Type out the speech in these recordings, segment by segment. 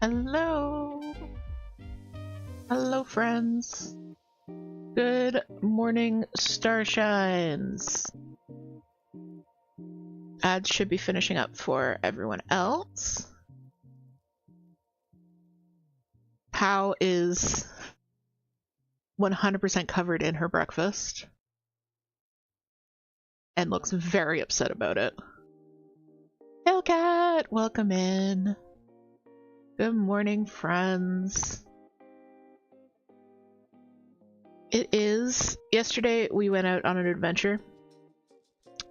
Hello! Hello, friends! Good morning, Starshines! Ads should be finishing up for everyone else. Pao is 100% covered in her breakfast and looks very upset about it. Hellcat, welcome in. Good morning, friends. It is. Yesterday we went out on an adventure,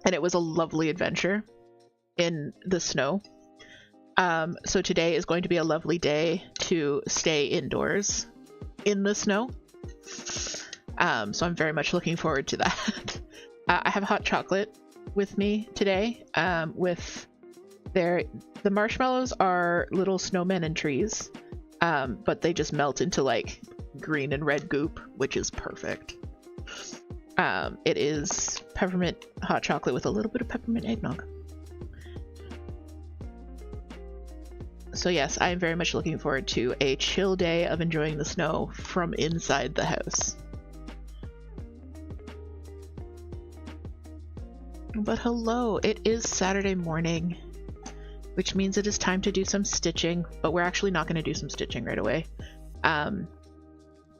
and it was a lovely adventure in the snow. So today is going to be a lovely day to stay indoors in the snow. So I'm very much looking forward to that. I have hot chocolate with me today, with The marshmallows are little snowmen and trees, but they just melt into like green and red goop, which is perfect. It is peppermint hot chocolate with a little bit of peppermint eggnog. So yes, I am very much looking forward to a chill day of enjoying the snow from inside the house. But hello, it is Saturday morning, which means it is time to do some stitching, but we're actually not going to do some stitching right away,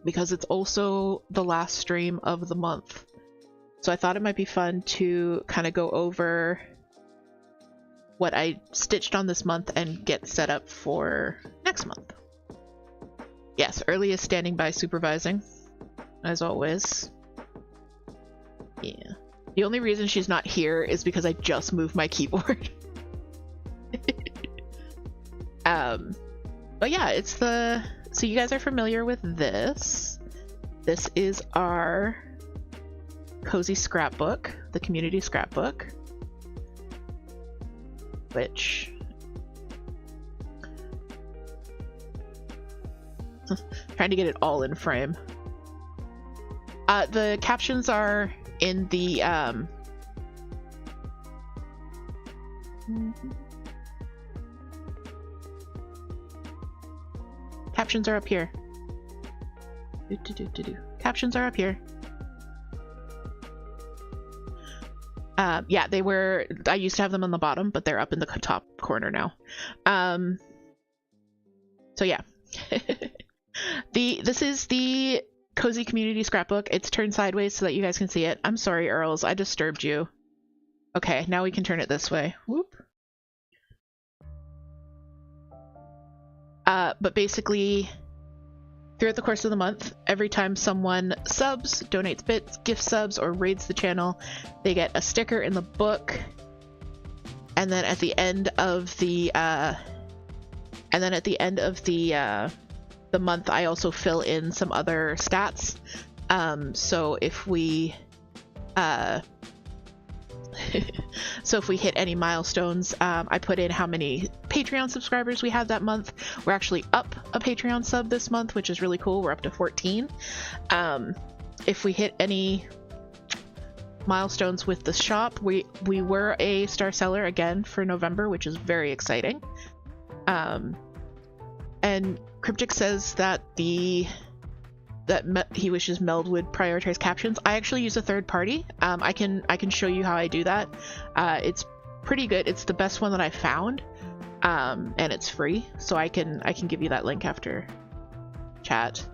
because it's also the last stream of the month. So I thought it might be fun to kind of go over what I stitched on this month and get set up for next month. Yes, Early is standing by supervising, as always. Yeah. The only reason she's not here is because I just moved my keyboard. But yeah, it's the... So you guys are familiar with this. This is our cozy scrapbook, the community scrapbook. Which... trying to get it all in frame. The captions are in the captions are up here. Captions are up here. Yeah, they were... I used to have them on the bottom, but they're up in the top corner now. So yeah. This is the cozy community scrapbook. It's turned sideways so that you guys can see it. I'm sorry, Earls, I disturbed you. Okay, now we can turn it this way. Whoop. But basically, throughout the course of the month, every time someone subs, donates bits, gift subs, or raids the channel, they get a sticker in the book. And then at the end of the the month, I also fill in some other stats. So if we hit any milestones, I put in how many Patreon subscribers we had that month. We're actually up a Patreon sub this month, which is really cool. We're up to 14. If we hit any milestones with the shop, we were a star seller again for November, which is very exciting. And Cryptic says that he wishes Meld would prioritize captions. I actually use a third party. I can show you how I do that. It's pretty good. It's the best one that I found, and it's free. So I can give you that link after chat,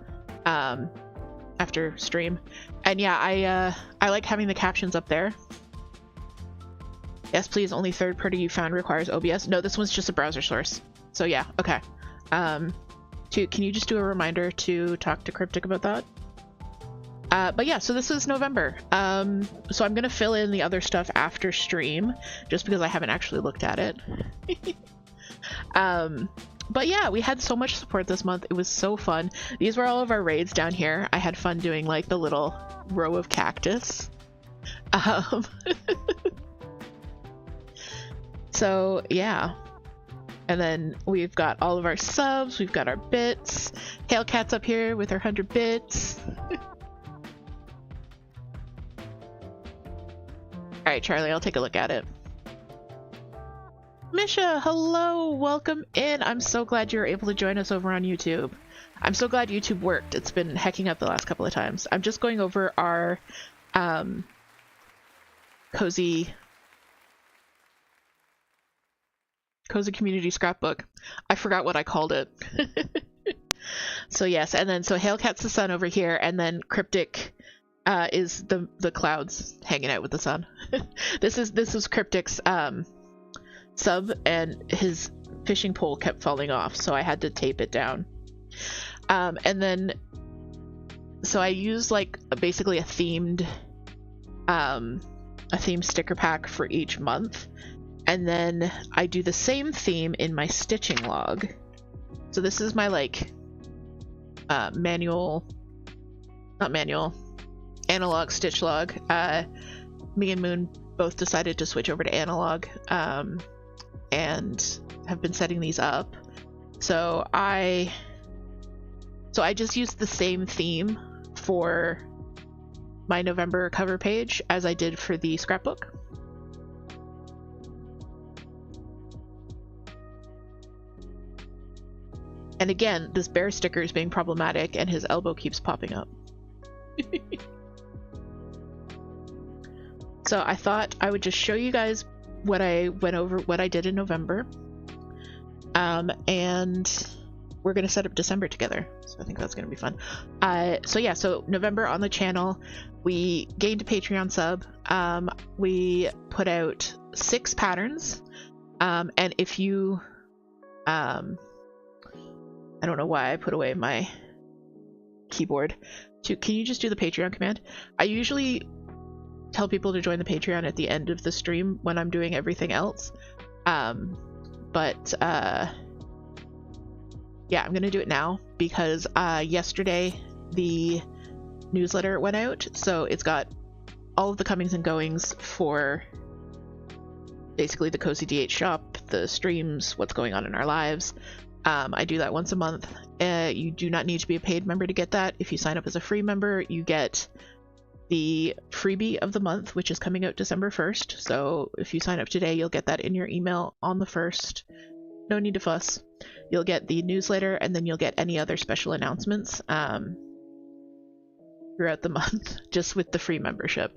after stream. And yeah, I like having the captions up there. Yes, please. Only third party you found requires OBS. No, this one's just a browser source. So yeah, okay. Toot, can you just do a reminder to talk to Cryptic about that? But yeah, so this is November. So I'm gonna fill in the other stuff after stream, just because I haven't actually looked at it. But yeah, we had so much support this month. It was so fun. These were all of our raids down here. I had fun doing like the little row of cactus. So yeah. And then we've got all of our subs, we've got our bits. Hailcat's up here with her 100 bits. Alright, Charlie, I'll take a look at it. Misha, hello, welcome in. I'm so glad you were able to join us over on YouTube. I'm so glad YouTube worked. It's been hecking up the last couple of times. I'm just going over our cozy community scrapbook. I forgot what I called it. So yes, and then so Hailcat's the sun over here, and then Cryptic is the clouds hanging out with the sun. This is Cryptic's sub, and his fishing pole kept falling off, so I had to tape it down. And then so I use like basically a themed sticker pack for each month. And then I do the same theme in my stitching log. So this is my like analog stitch log. Me and Moon both decided to switch over to analog and have been setting these up. So I just used the same theme for my November cover page as I did for the scrapbook. And again, this bear sticker is being problematic and his elbow keeps popping up. So I thought I would just show you guys what I did in November. And we're going to set up December together. So I think that's going to be fun. So November on the channel, we gained a Patreon sub. We put out 6 patterns. And if you, I don't know why I put away my keyboard. Can you just do the Patreon command? I usually tell people to join the Patreon at the end of the stream when I'm doing everything else. Yeah, I'm gonna do it now because yesterday the newsletter went out, so it's got all of the comings and goings for basically the Cozy DH shop, the streams, what's going on in our lives. I do that once a month. You do not need to be a paid member to get that. If you sign up as a free member, you get the freebie of the month, which is coming out December 1st. So if you sign up today, you'll get that in your email on the 1st. No need to fuss. You'll get the newsletter, and then you'll get any other special announcements throughout the month, just with the free membership.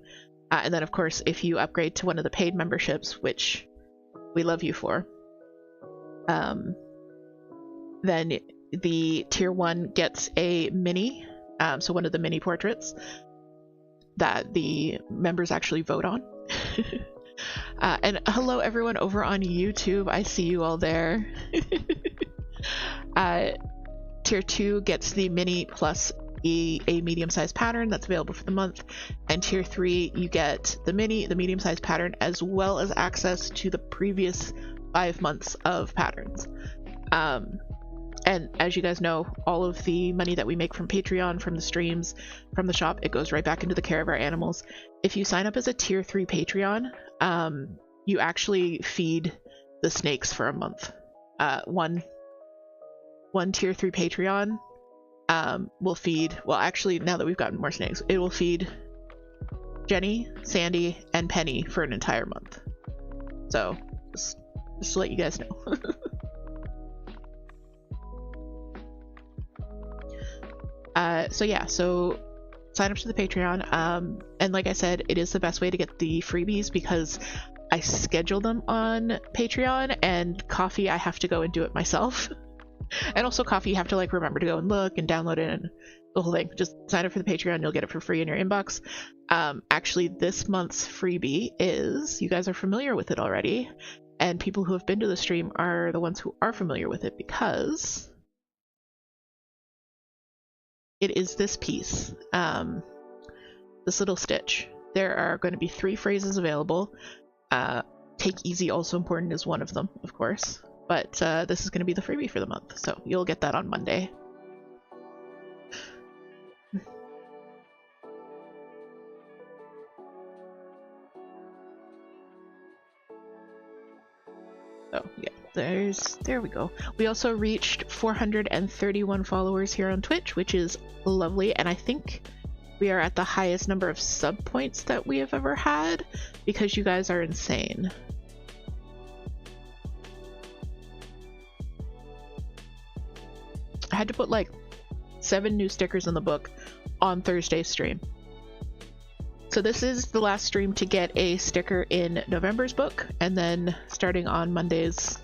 And then, of course, if you upgrade to one of the paid memberships, which we love you for, then the tier 1 gets a mini, so one of the mini portraits that the members actually vote on. And hello everyone over on YouTube, I see you all there. Tier 2 gets the mini plus a medium-sized pattern that's available for the month, and tier 3 you get the mini, the medium-sized pattern, as well as access to the previous 5 months of patterns. And as you guys know, all of the money that we make from Patreon, from the streams, from the shop, it goes right back into the care of our animals. If you sign up as a tier 3 Patreon, you actually feed the snakes for a month. One tier 3 Patreon will feed, well actually now that we've gotten more snakes, it will feed Jenny, Sandy, and Penny for an entire month. So just to let you guys know. So sign up to the Patreon, and like I said, it is the best way to get the freebies because I schedule them on Patreon, and Coffee I have to go and do it myself. And also Coffee you have to like remember to go and look and download it and the whole thing. Just sign up for the Patreon, you'll get it for free in your inbox. Actually this month's freebie is, you guys are familiar with it already, and people who have been to the stream are the ones who are familiar with it because it is this piece, this little stitch. There are going to be 3 phrases available. Take easy, also important, is one of them, of course. But this is going to be the freebie for the month, so you'll get that on Monday. Oh yeah, there we go. We also reached 431 followers here on Twitch, which is lovely, and I think we are at the highest number of sub points that we have ever had because you guys are insane. I had to put like 7 new stickers in the book on Thursday's stream. So this is the last stream to get a sticker in November's book, and then starting on Monday's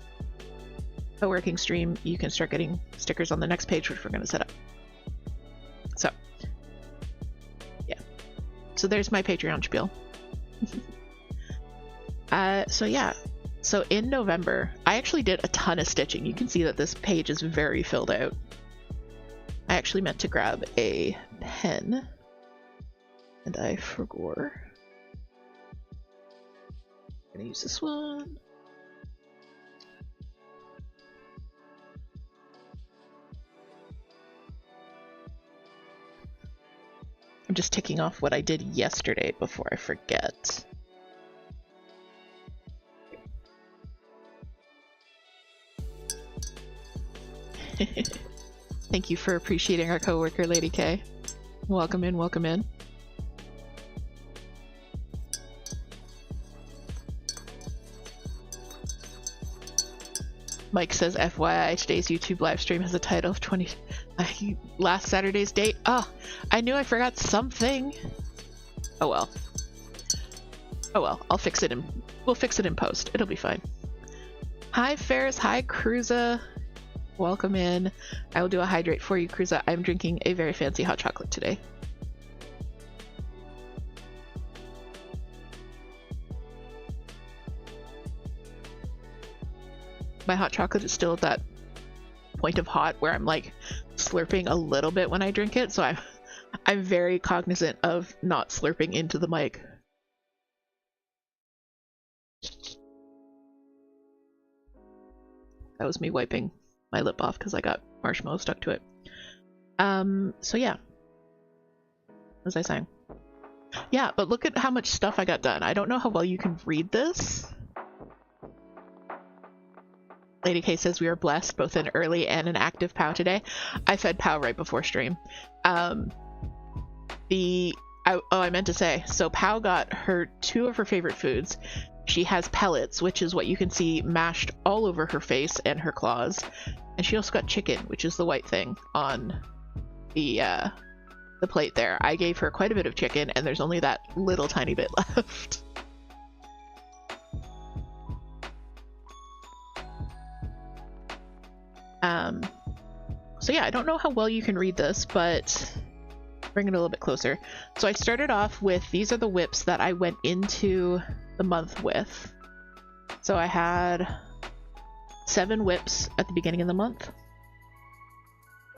co-working stream, you can start getting stickers on the next page, which we're going to set up. So, yeah. So there's my Patreon spiel. So yeah. So in November, I actually did a ton of stitching. You can see that this page is very filled out. I actually meant to grab a pen, and I forgot. I'm gonna use this one. I'm just ticking off what I did yesterday before I forget. Thank you for appreciating our coworker, Lady K. Welcome in, welcome in. Mike says, FYI, today's YouTube live stream has a title of last Saturday's date. Oh, I knew I forgot something. Oh well. Oh well, I'll fix it we'll fix it in post. It'll be fine. Hi Ferris, hi Cruza. Welcome in. I will do a hydrate for you, Cruza. I'm drinking a very fancy hot chocolate today. My hot chocolate is still at that point of hot where I'm like slurping a little bit when I drink it, so I'm very cognizant of not slurping into the mic. That was me wiping my lip off because I got marshmallow stuck to it. So yeah. What was I saying? Yeah, but look at how much stuff I got done. I don't know how well you can read this. Lady K says we are blessed, both an early and an active POW today. I fed POW right before stream. I meant to say, so POW got two of her favorite foods. She has pellets, which is what you can see mashed all over her face and her claws. And she also got chicken, which is the white thing on the plate there. I gave her quite a bit of chicken, and there's only that little tiny bit left. So yeah, I don't know how well you can read this, but bring it a little bit closer. So I started off with, these are the whips that I went into the month with. So I had 7 whips at the beginning of the month.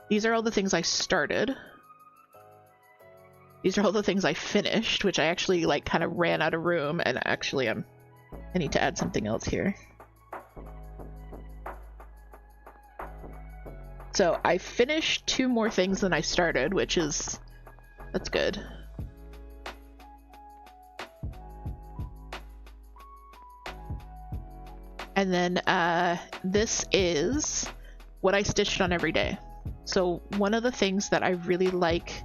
These are all the things I started. These are all the things I finished, which I actually like kind of ran out of room, and actually I need to add something else here. So I finished 2 more things than I started, which is, that's good. And then this is what I stitched on every day. So one of the things that I really like,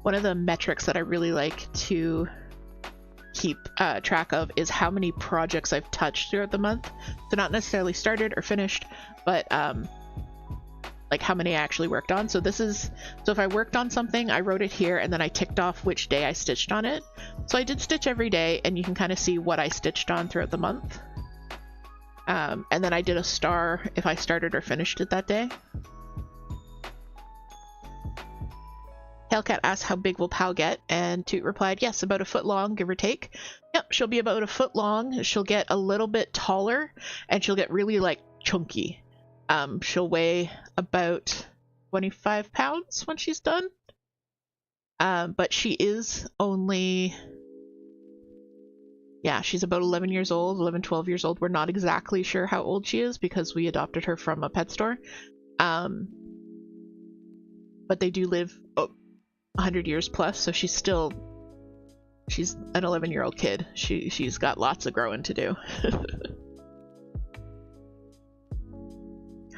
one of the metrics that I really like to keep track of is how many projects I've touched throughout the month. So not necessarily started or finished, but like how many I actually worked on. So this is, so if I worked on something, I wrote it here and then I ticked off which day I stitched on it. So I did stitch every day, and you can kind of see what I stitched on throughout the month. And then I did a star if I started or finished it that day. Hellcat asked how big will POW get, and Toot replied, yes, about a foot long, give or take. Yep, she'll be about a foot long. She'll get a little bit taller, and she'll get really like chunky. She'll weigh about 25 pounds when she's done. But she is only, yeah, she's about 11 years old, 11, 12 years old. We're not exactly sure how old she is because we adopted her from a pet store. But they do live 100 years plus, so she's an 11-year-old kid. She's got lots of growing to do.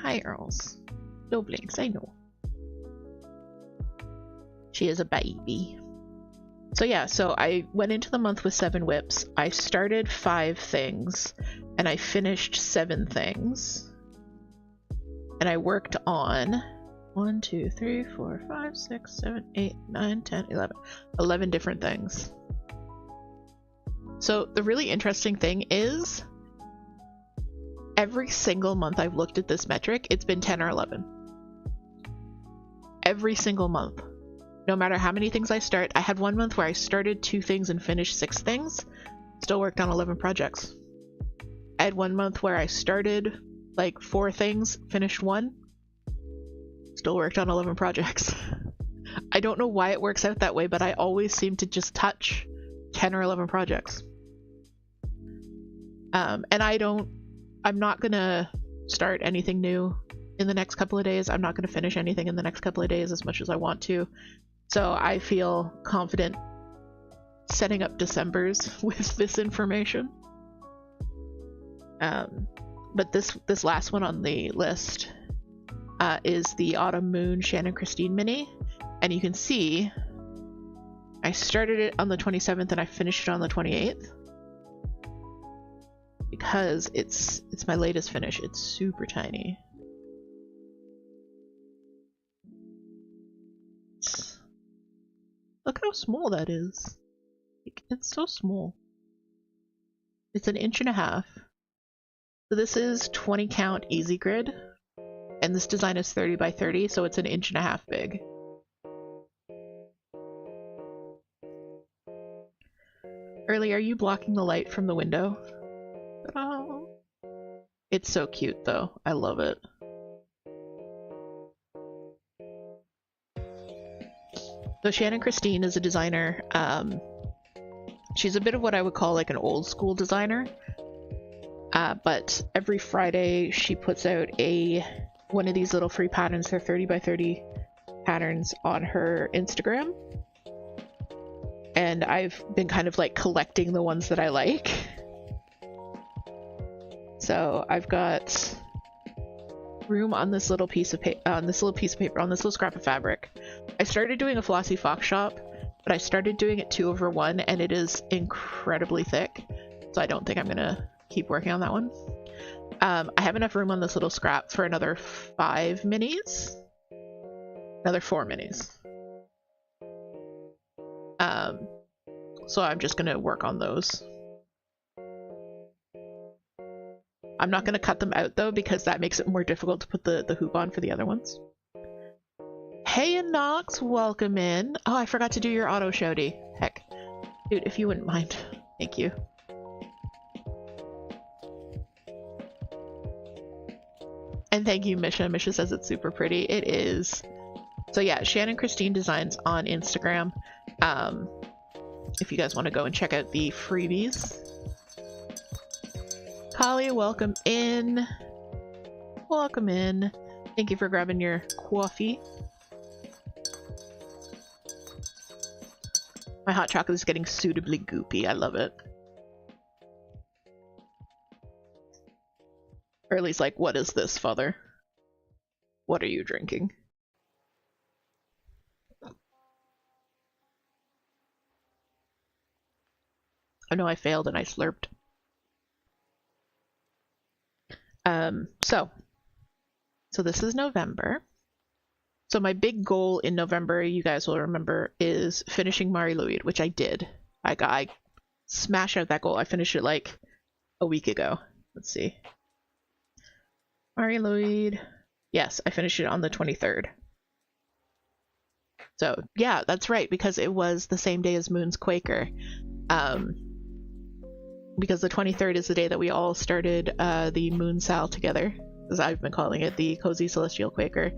Hi, Earls. No blinks, I know. She is a baby. So yeah, so I went into the month with 7 whips. I started 5 things, and I finished 7 things. And I worked on 1, 2, 3, 4, 5, 6, 7, 8, 9, 10, 11. 11 different things. So the really interesting thing is, every single month I've looked at this metric, it's been 10 or 11. Every single month. No matter how many things I start. I had one month where I started 2 things and finished 6 things. Still worked on 11 projects. I had one month where I started like 4 things, finished 1. Still worked on 11 projects. I don't know why it works out that way, but I always seem to just touch 10 or 11 projects. And I'm not gonna start anything new in the next couple of days. I'm not gonna finish anything in the next couple of days as much as I want to. So I feel confident setting up December's with this information. But this last one on the list, is the Autumn Moon Shannon Christine mini, and you can see I started it on the 27th and I finished it on the 28th because it's my latest finish. It's super tiny. Look how small that is. It's so small. It's an 1.5 inches. So this is 20 count easy grid, and this design is 30 by 30, so it's an 1.5 inches big. Early, are you blocking the light from the window? Oh. It's so cute though. I love it. So Shannon Christine is a designer. She's a bit of what I would call like an old school designer. But every Friday she puts out one of these little free patterns. They're 30 by 30 patterns on her Instagram. And I've been kind of like collecting the ones that I like. So I've got room on this little piece of paper, on this little scrap of fabric. I started doing a flossy fox shop, but I started doing it 2/1 and it is incredibly thick. So I don't think I'm gonna keep working on that one. I have enough room on this little scrap for another 5 minis. Another 4 minis. So I'm just gonna work on those. I'm not gonna cut them out though, because that makes it more difficult to put the hoop on for the other ones. Hey Nox, welcome in. Oh, I forgot to do your auto shouty. Heck. Dude, if you wouldn't mind. Thank you. And thank you, Misha. Misha says it's super pretty. It is. So yeah, Shannon Christine Designs on Instagram. If you guys want to go and check out the freebies. Kali, welcome in. Welcome in. Thank you for grabbing your coffee. My hot chocolate is getting suitably goopy. I love it. Early's like, what is this, father? What are you drinking? Oh no, I failed and I slurped. So this is November. So my big goal in November, you guys will remember, is finishing Marie Louise, which I did. I smashed out that goal. I finished it like a week ago. Let's see. Marie Louise. Yes, I finished it on the 23rd. So yeah, that's right, because it was the same day as Moon's Quaker. Because the 23rd is the day that we all started the Moon Sal together, as I've been calling it, the Cozy Celestial Quaker.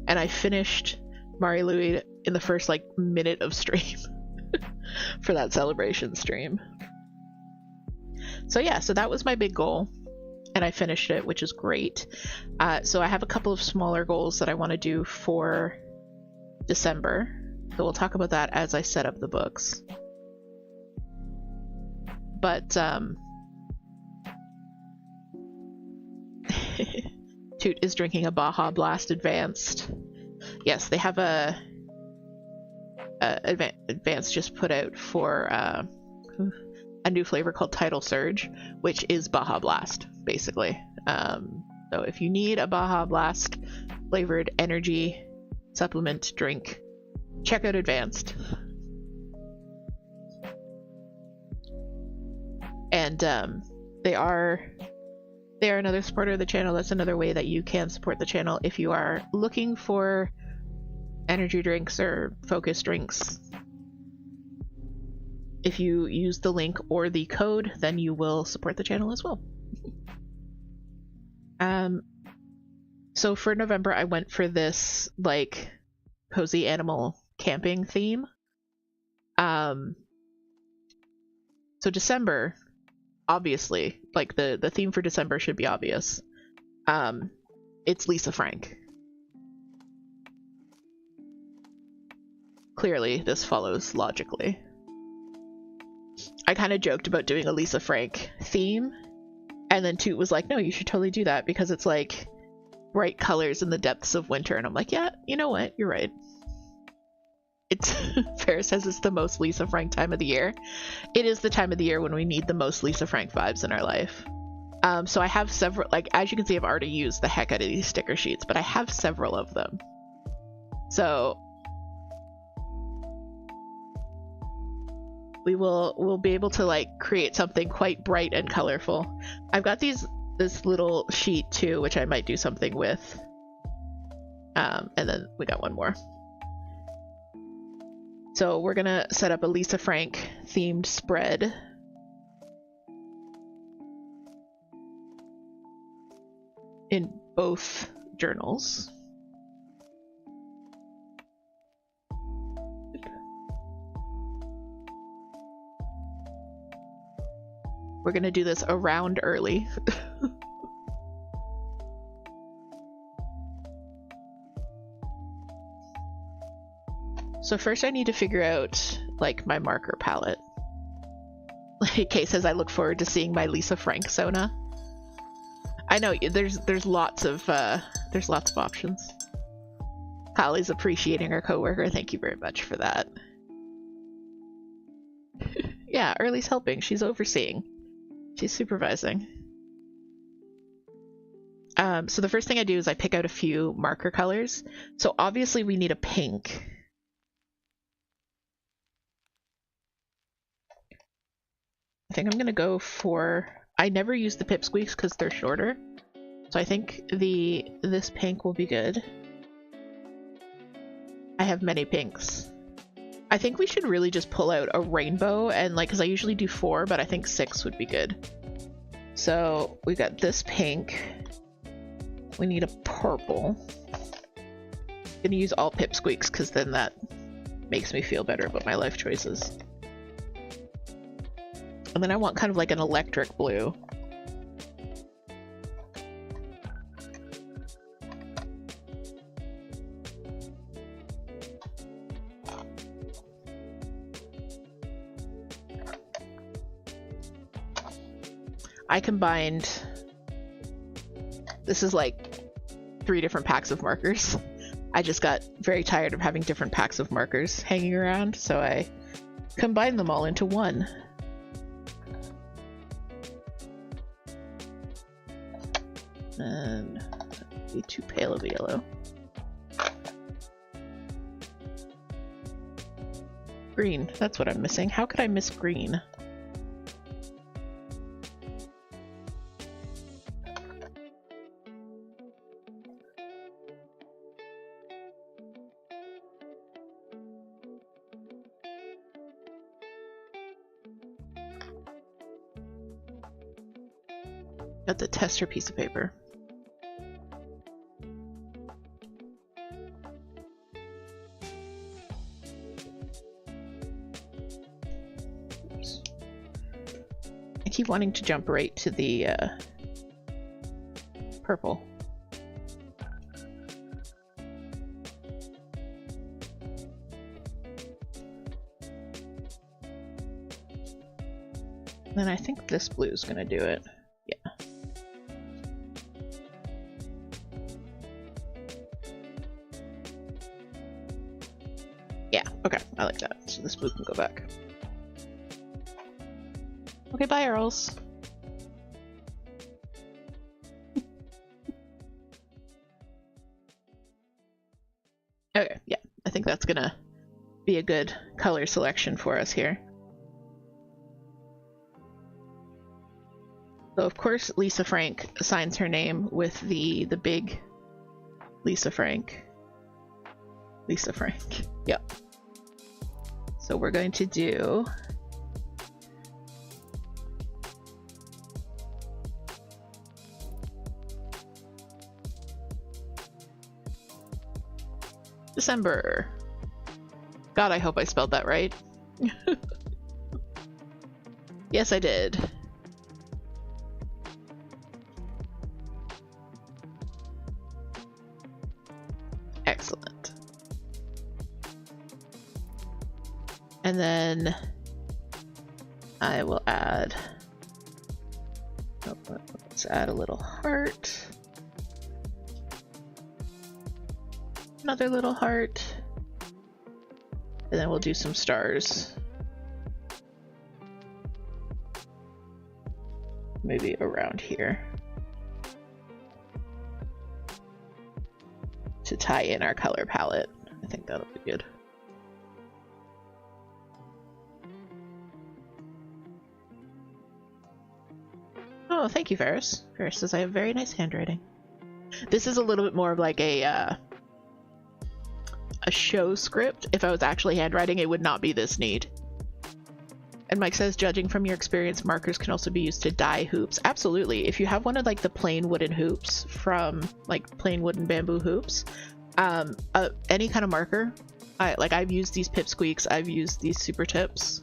And I finished Marie Louise in the first like minute of stream for that celebration stream. So yeah, so that was my big goal. And I finished it, which is great. So I have a couple of smaller goals that I want to do for December. So we'll talk about that as I set up the books. But Toot is drinking a Baja Blast Advanced. Yes, they have a Advanced just put out for a new flavor called Tidal Surge, which is Baja Blast, basically. So if you need a Baja Blast flavored energy supplement drink, check out Advanced. And they are another supporter of the channel. That's another way that you can support the channel if you are looking for energy drinks or focus drinks. If you use the link or the code, then you will support the channel as well. So for November, I went for this like cozy animal camping theme. So December, obviously, like the theme for December should be obvious. It's Lisa Frank. Clearly, this follows logically. I kind of joked about doing a Lisa Frank theme, and then Toot was like, no, you should totally do that, because it's like bright colors in the depths of winter. And I'm like, yeah, you know what? You're right. It's Ferris says it's the most Lisa Frank time of the year. It is the time of the year when we need the most Lisa Frank vibes in our life. So I have several, like, as you can see, I've already used the heck out of these sticker sheets, but I have several of them. So we'll be able to like create something quite bright and colorful. I've got this little sheet too, which I might do something with. And then we got one more. So we're gonna set up a Lisa Frank themed spread. In both journals. We're gonna do this around early. So first I need to figure out like my marker palette. Like Kay says, I look forward to seeing my Lisa Frank Sona. I know there's lots of options. Kylie's appreciating her coworker. Thank you very much for that. Yeah, Early's helping. She's overseeing. She's supervising. So the first thing I do is I pick out a few marker colors. So obviously we need a pink. I think I'm gonna go for, I never use the pipsqueaks because they're shorter. So I think this pink will be good. I have many pinks. I think we should really just pull out a rainbow and like, cause I usually do 4, but I think 6 would be good. So we got this pink. We need a purple. I'm gonna use all pipsqueaks cause then that makes me feel better about my life choices. And then I want kind of like an electric blue. I combined, this is like 3 different packs of markers. I just got very tired of having different packs of markers hanging around, so I combined them all into one. And that'd be too pale of a yellow. Green, that's what I'm missing. How could I miss green? Got the tester piece of paper. Oops. I keep wanting to jump right to the purple. Then I think this blue is gonna do it. Yeah. Yeah, okay, I like that. So this blue can go back. Okay, bye, Earls. Okay, yeah, I think that's gonna be a good color selection for us here. So of course Lisa Frank signs her name with the big Lisa Frank. Lisa Frank. Yep. So we're going to do December. God, I hope I spelled that right. Yes, I did. Excellent. And then I will add, oh, let's add a little heart. Another little heart. And then we'll do some stars. Maybe around here. To tie in our color palette. I think that'll be good. Oh, thank you, Ferris. Ferris says I have very nice handwriting. This is a little bit more of like a show script. If I was actually handwriting, it would not be this neat. And Mike says, judging from your experience, markers can also be used to dye hoops. Absolutely. If you have one of like the plain wooden hoops from like plain wooden bamboo hoops, any kind of marker, I've used these pipsqueaks, I've used these super tips.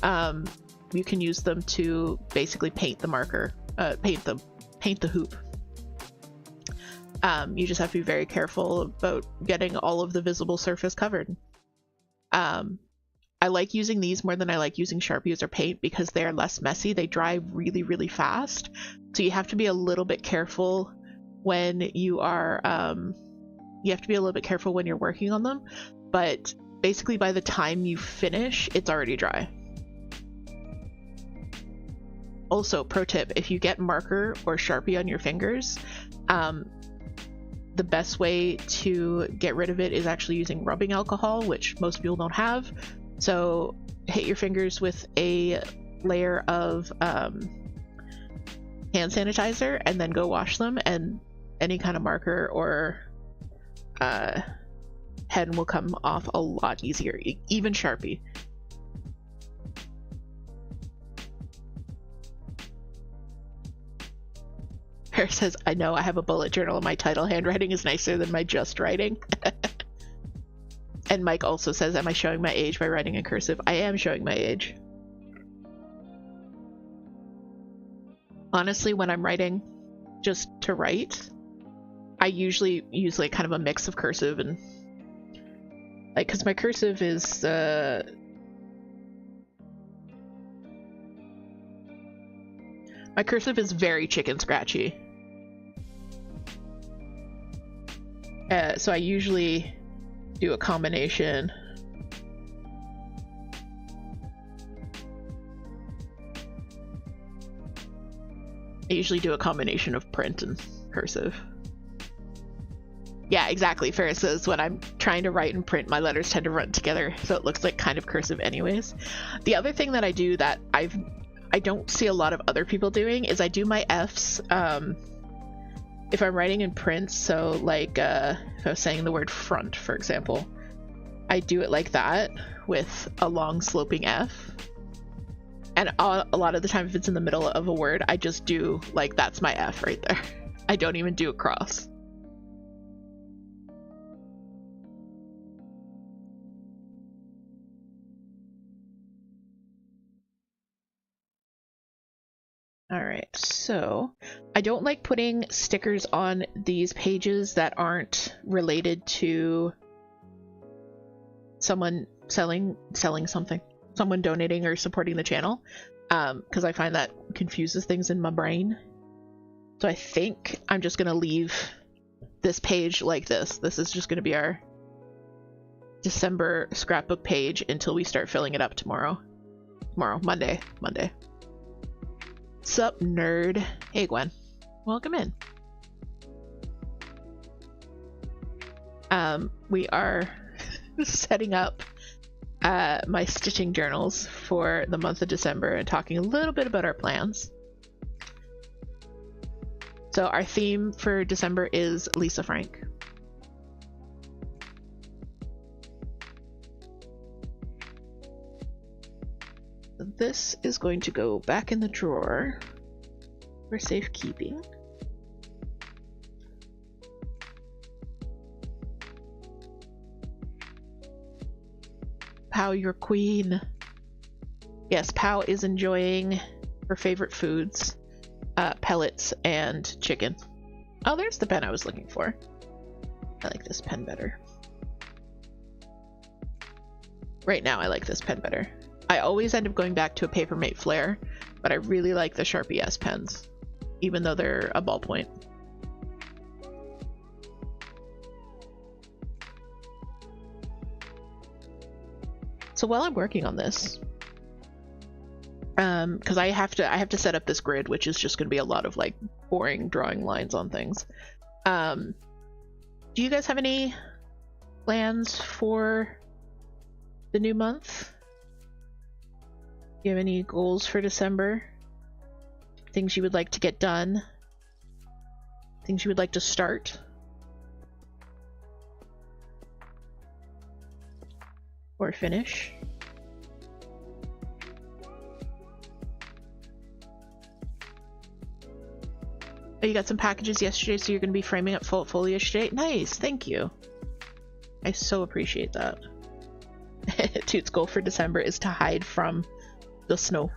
You can use them to basically paint the marker, paint the hoop. You just have to be very careful about getting all of the visible surface covered. I like using these more than I like using Sharpies or paint because they're less messy. They dry really, really fast. So you have to be a little bit careful when you are, you have to be a little bit careful when you're working on them. But basically by the time you finish, it's already dry. Also, pro tip, if you get marker or Sharpie on your fingers, the best way to get rid of it is actually using rubbing alcohol, which most people don't have. So hit your fingers with a layer of hand sanitizer and then go wash them, and any kind of marker or pen will come off a lot easier, even Sharpie. Her says, I know, I have a bullet journal and my title handwriting is nicer than my just writing. And Mike also says, am I showing my age by writing in cursive? I am showing my age. Honestly, when I'm writing just to write, I usually use like kind of a mix of cursive and like, because my cursive is very chicken scratchy. So I usually do a combination. I usually do a combination of print and cursive. Yeah, exactly. Ferris says when I'm trying to write and print, my letters tend to run together, so it looks like kind of cursive anyways. The other thing that I do that I don't see a lot of other people doing is I do my F's if I'm writing in print. So like if I was saying the word front, for example, I do it like that with a long sloping F. And a lot of the time if it's in the middle of a word, I just do like, that's my F right there. I don't even do a cross. Alright, so I don't like putting stickers on these pages that aren't related to someone selling something, someone donating or supporting the channel, because I find that confuses things in my brain. So I think I'm just gonna leave this page like this. This is just gonna be our December scrapbook page until we start filling it up tomorrow. Monday. Sup, nerd? Hey, Gwen. Welcome in. We are setting up my stitching journals for the month of December and talking a little bit about our plans. So our theme for December is Lisa Frank. This is going to go back in the drawer for safekeeping. Pow, your queen. Yes, Pow is enjoying her favorite foods, pellets and chicken. Oh, there's the pen I was looking for. I like this pen better. Right now I like this pen better. I always end up going back to a Papermate Flare, but I really like the Sharpie S pens, even though they're a ballpoint. So while I'm working on this, because I have to set up this grid, which is just going to be a lot of like boring drawing lines on things. Do you guys have any plans for the new month? Do you have any goals for December? Things you would like to get done? Things you would like to start? Or finish? Oh, you got some packages yesterday, so you're going to be framing up foliage today? Nice, thank you. I so appreciate that. Toot's goal for December is to hide from the snow.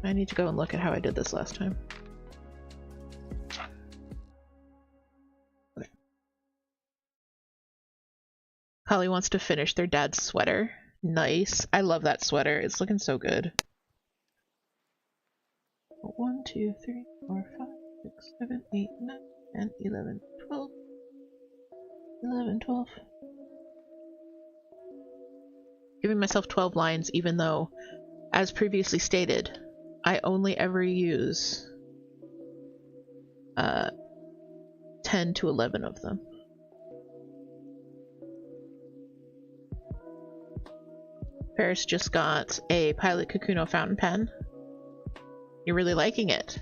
I need to go and look at how I did this last time. Okay. Holly wants to finish their dad's sweater. Nice. I love that sweater. It's looking so good. 1, 2, 3, 4, 5, 6, 7, 8, 9, 10, 11, 12. 11, 12. Giving myself 12 lines, even though, as previously stated, I only ever use 10 to 11 of them. Paris just got a Pilot Kakuno fountain pen. You're really liking it,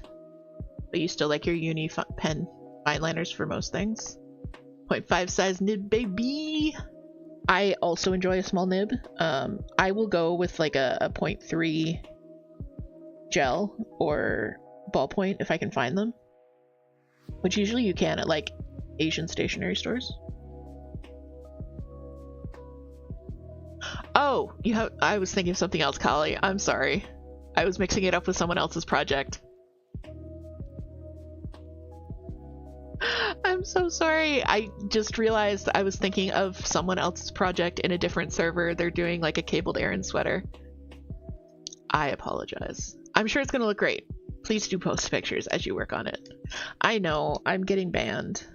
but you still like your uni pen fineliners for most things. 0.5 size nib, baby! I also enjoy a small nib. I will go with like a 0.3 gel or ballpoint if I can find them, which usually you can at like Asian stationery stores. Oh, you have. I was thinking of something else, Kali. I'm sorry. I was mixing it up with someone else's project. I'm so sorry. I just realized I was thinking of someone else's project in a different server. They're doing like a cabled Aaron sweater. I apologize. I'm sure it's gonna look great. Please do post pictures as you work on it. I know, I'm getting banned.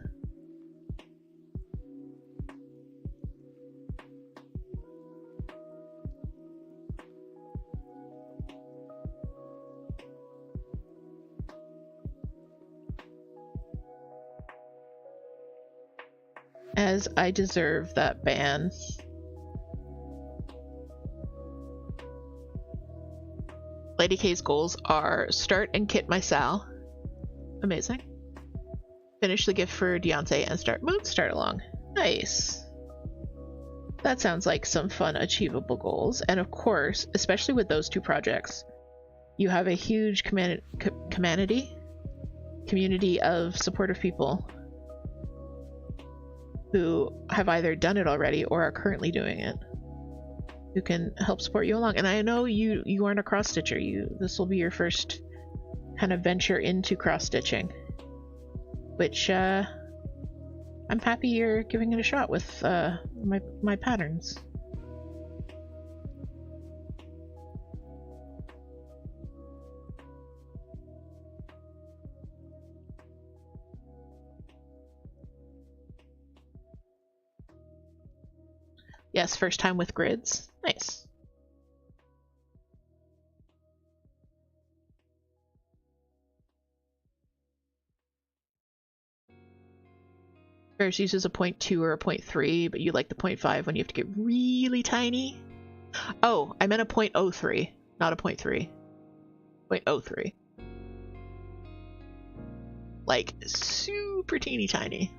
As I deserve that ban. Lady K's goals are start and kit my Sal. Amazing. Finish the gift for Deontay and start Start along. Nice. That sounds like some fun, achievable goals. And of course, especially with those two projects, you have a huge community of supportive people who have either done it already or are currently doing it, who can help support you along. And I know you aren't a cross-stitcher. This will be your first kind of venture into cross-stitching, which I'm happy you're giving it a shot with my patterns. Yes, first time with grids. Nice. Ferris uses a 0.2 or a 0.3, but you like the 0.5 when you have to get really tiny. Oh, I meant a 0.03, not a 0.3. 0.03. Like, super teeny tiny.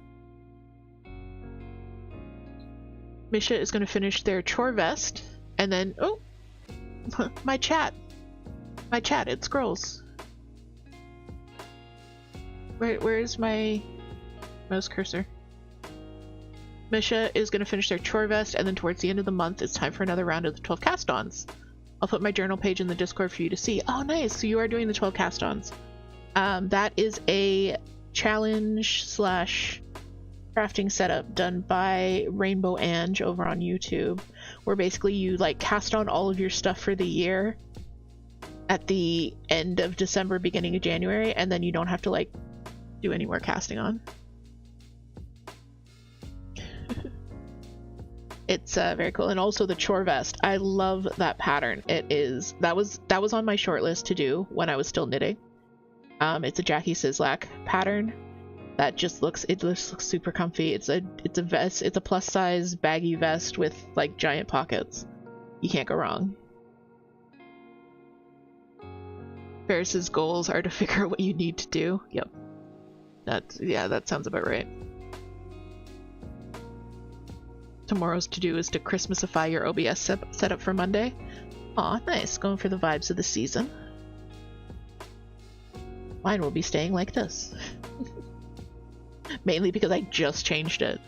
Misha is going to finish their chore vest, and then, oh, my chat, it scrolls. Where's my mouse cursor? Misha is going to finish their chore vest, and then towards the end of the month, it's time for another round of the 12 cast-ons. I'll put my journal page in the Discord for you to see. Oh, nice, so you are doing the 12 cast-ons. That is a challenge / crafting setup done by Rainbow Ange over on YouTube, where basically you like cast on all of your stuff for the year at the end of December, beginning of January, and then you don't have to like do any more casting on. It's very cool. And also the chore vest. I love that pattern. That was on my short list to do when I was still knitting. It's a Jackie Sislak pattern that just looks super comfy. It's a vest. It's a plus size baggy vest with like giant pockets. You can't go wrong. Ferris's goals are to figure out what you need to do. Yep. That sounds about right. Tomorrow's to-do is to Christmasify your OBS setup for Monday. Aw, nice. Going for the vibes of the season. Mine will be staying like this. Mainly because I just changed it.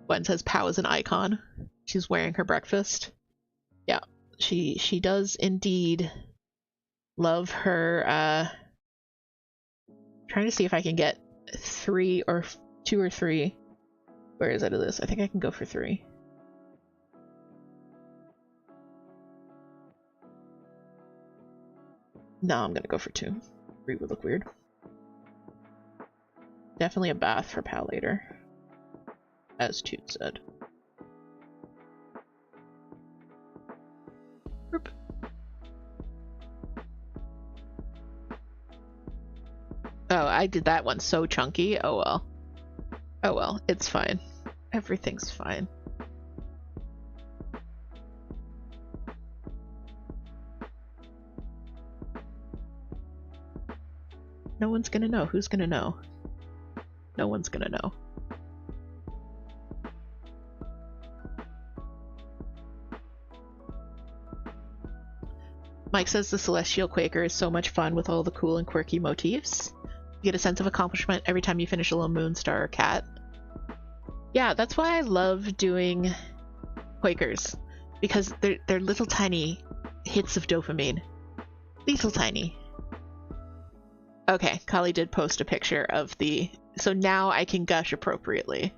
Gwen says Pow is an icon. She's wearing her breakfast. Yeah, she does indeed love her, trying to see if I can get 2 or 3. Where is it of this? I think I can go for 3. No, I'm gonna go for 2. 3 would look weird. Definitely a bath for Pal later, as Toot said. Boop. Oh, I did that one so chunky. Oh well. Oh well, it's fine. Everything's fine. No one's gonna know. Who's gonna know? No one's gonna know. Mike says the Celestial Quaker is so much fun with all the cool and quirky motifs. You get a sense of accomplishment every time you finish a little moon, star, or cat. Yeah, that's why I love doing Quakers, because they're little tiny hits of dopamine. Little tiny. Okay, Kali did post a picture of the... So now I can gush appropriately.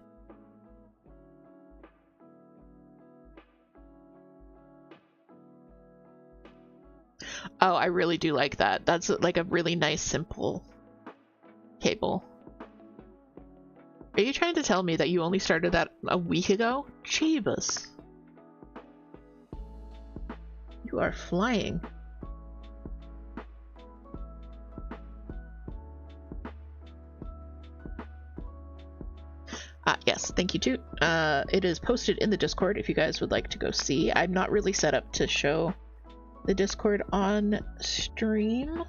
Oh, I really do like that. That's like a really nice, simple cable. Are you trying to tell me that you only started that a week ago? Jeebus. You are flying. Yes, thank you, Toot. It is posted in the Discord if you guys would like to go see. I'm not really set up to show the Discord on stream,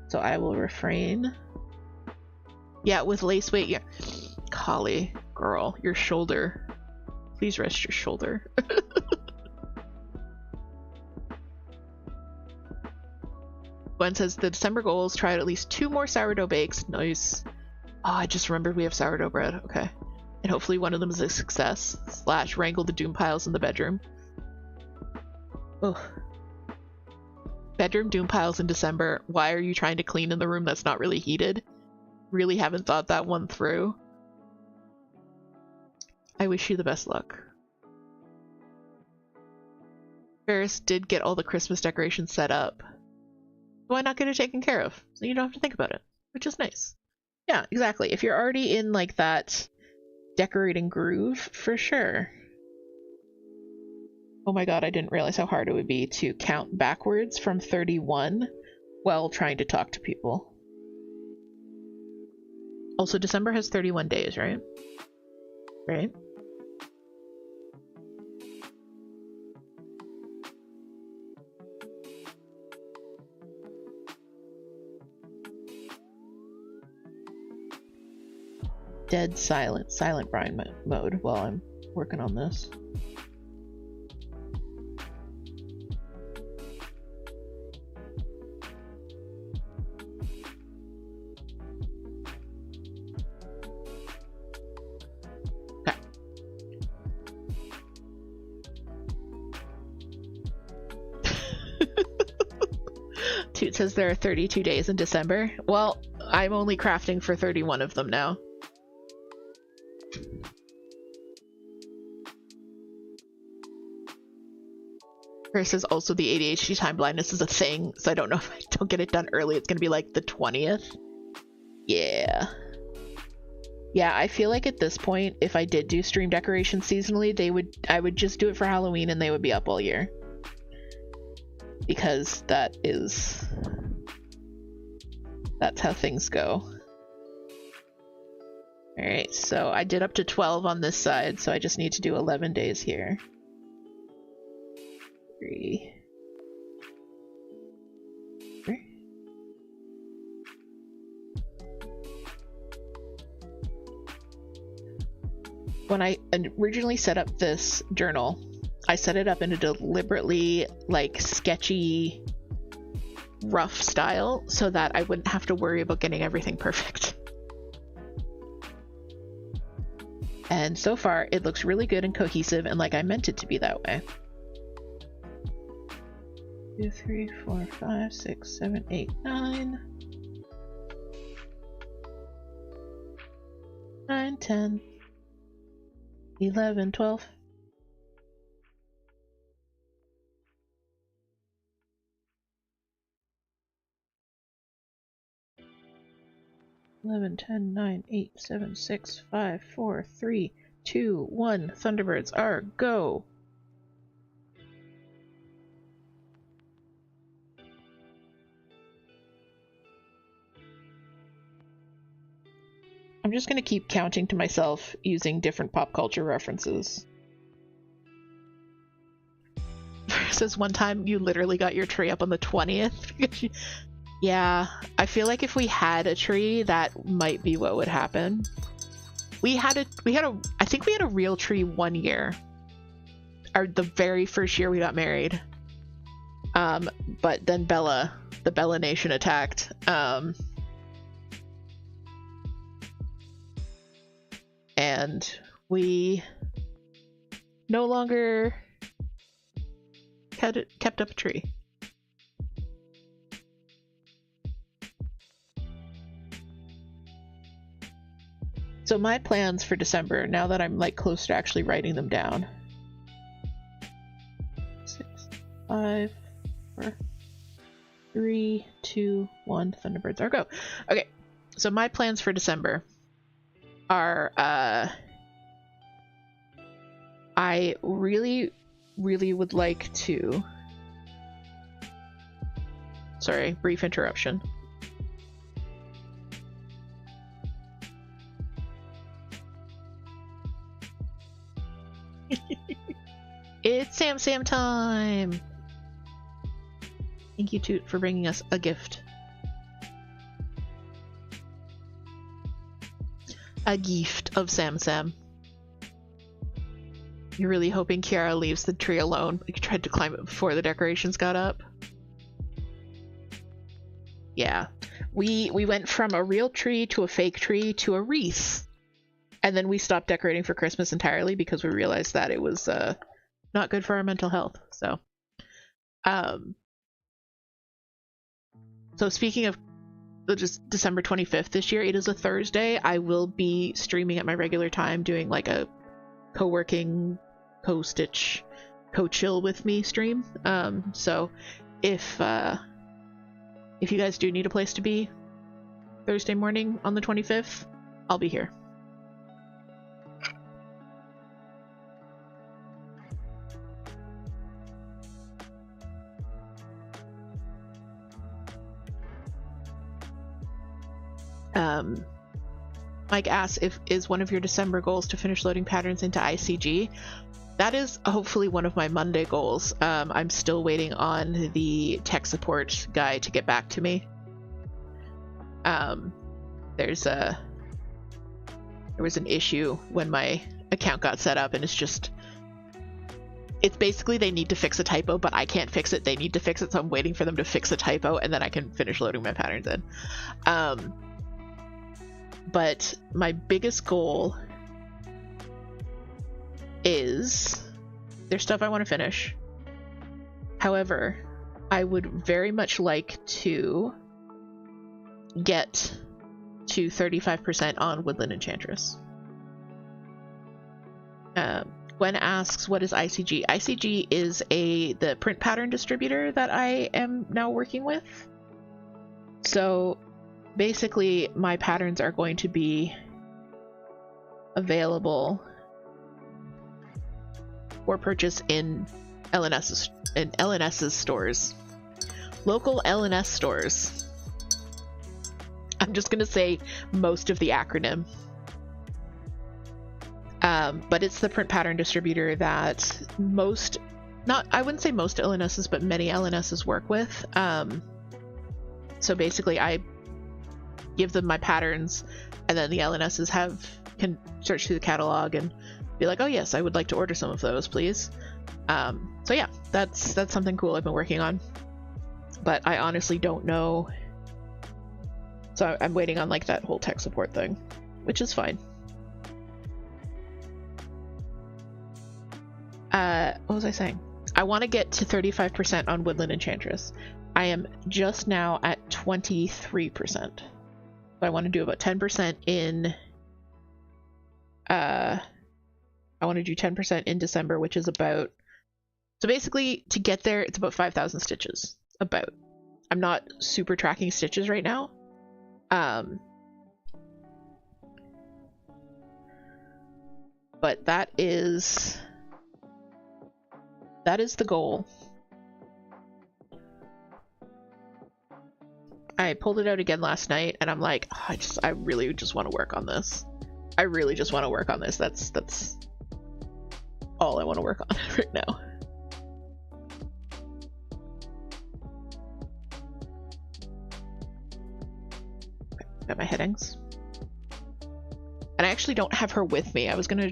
so I will refrain. Yeah, with lace weight, yeah. Kali, girl, your shoulder. Please rest your shoulder. Gwen says the December goals, try at least 2 more sourdough bakes. Nice. Oh, I just remembered we have sourdough bread. Okay. And hopefully one of them is a success. / wrangle the doom piles in the bedroom. Ugh. Bedroom doom piles in December. Why are you trying to clean in the room that's not really heated? Really haven't thought that one through. I wish you the best luck. Ferris did get all the Christmas decorations set up. Why not get it taken care of? So you don't have to think about it, which is nice. Yeah, exactly. If you're already in like that decorating groove, for sure. Oh my god, I didn't realize how hard it would be to count backwards from 31 while trying to talk to people. Also, December has 31 days, right? Right? Dead silent Brian mode while I'm working on this. Okay. Toot says there are 32 days in December. Well, I'm only crafting for 31 of them now. Chris is also the ADHD time blindness is a thing, so I don't know if I don't get it done early, it's gonna be like the 20th. Yeah. Yeah, I feel like at this point, if I did do stream decorations seasonally, I would just do it for Halloween and they would be up all year. Because that's how things go. Alright, so I did up to 12 on this side, so I just need to do 11 days here. 3. When I originally set up this journal, I set it up in a deliberately like sketchy, rough style so that I wouldn't have to worry about getting everything perfect. And so far, it looks really good and cohesive and like I meant it to be that way. 2, 3, 4, 5, 6, 7, 8, 9. 9, 10. 11, 12. Eleven, 10, 9, 8, 7, 6, 5, 4, 3, 2, 1. Thunderbirds are go. I'm just going to keep counting to myself using different pop culture references. Versus one time you literally got your tree up on the 20th. Yeah, I feel like if we had a tree, that might be what would happen. I think we had a real tree one year. The very first year we got married. But then the Bella Nation attacked. And we no longer kept up a tree. So my plans for December, now that I'm like close to actually writing them down. 6, 5, 4, 3, 2, 1. Thunderbirds are go. Okay, so my plans for December are I really would like to, sorry, brief interruption. It's Sam time. Thank you, Toot, for bringing us a gift. A gift of Sam. You're really hoping Kiara leaves the tree alone. We tried to climb it before the decorations got up. Yeah. We went from a real tree to a fake tree to a wreath. And then we stopped decorating for Christmas entirely because we realized that it was not good for our mental health. So speaking of just December 25th this year, it is a Thursday. I will be streaming at my regular time, doing like a co-working, co-stitch, co-chill with me stream. So if you guys do need a place to be Thursday morning on the 25th, I'll be here. Mike asks, is one of your December goals to finish loading patterns into ICG? That is hopefully one of my Monday goals. I'm still waiting on the tech support guy to get back to me. There was an issue when my account got set up, and it's basically they need to fix a typo, but I can't fix it. They need to fix it, so I'm waiting for them to fix a typo, and then I can finish loading my patterns in. But my biggest goal is there's stuff I want to finish. However, I would very much like to get to 35% on Woodland Enchantress. Gwen asks, what is ICG? ICG is the print pattern distributor that I am now working with. So basically my patterns are going to be available for purchase in LNS's stores. Local LNS stores. I'm just gonna say most of the acronym. But it's the print pattern distributor that I wouldn't say most LNSs, but many LNSs work with. So basically I give them my patterns, and then the LNSs can search through the catalog and be like, oh yes, I would like to order some of those, please. So yeah, that's something cool I've been working on, but I honestly don't know. So I'm waiting on like that whole tech support thing, which is fine. What was I saying? I want to get to 35% on Woodland Enchantress. I am just now at 23%. So I want to do about 10% in I want to do 10% in December, which is about, so basically to get there it's about 5,000 stitches. About. I'm not super tracking stitches right now. But that is the goal. I pulled it out again last night and I'm like, oh, I really just want to work on this. I really just want to work on this. That's all I want to work on right now. Okay, got my headings. And I actually don't have her with me. I was gonna,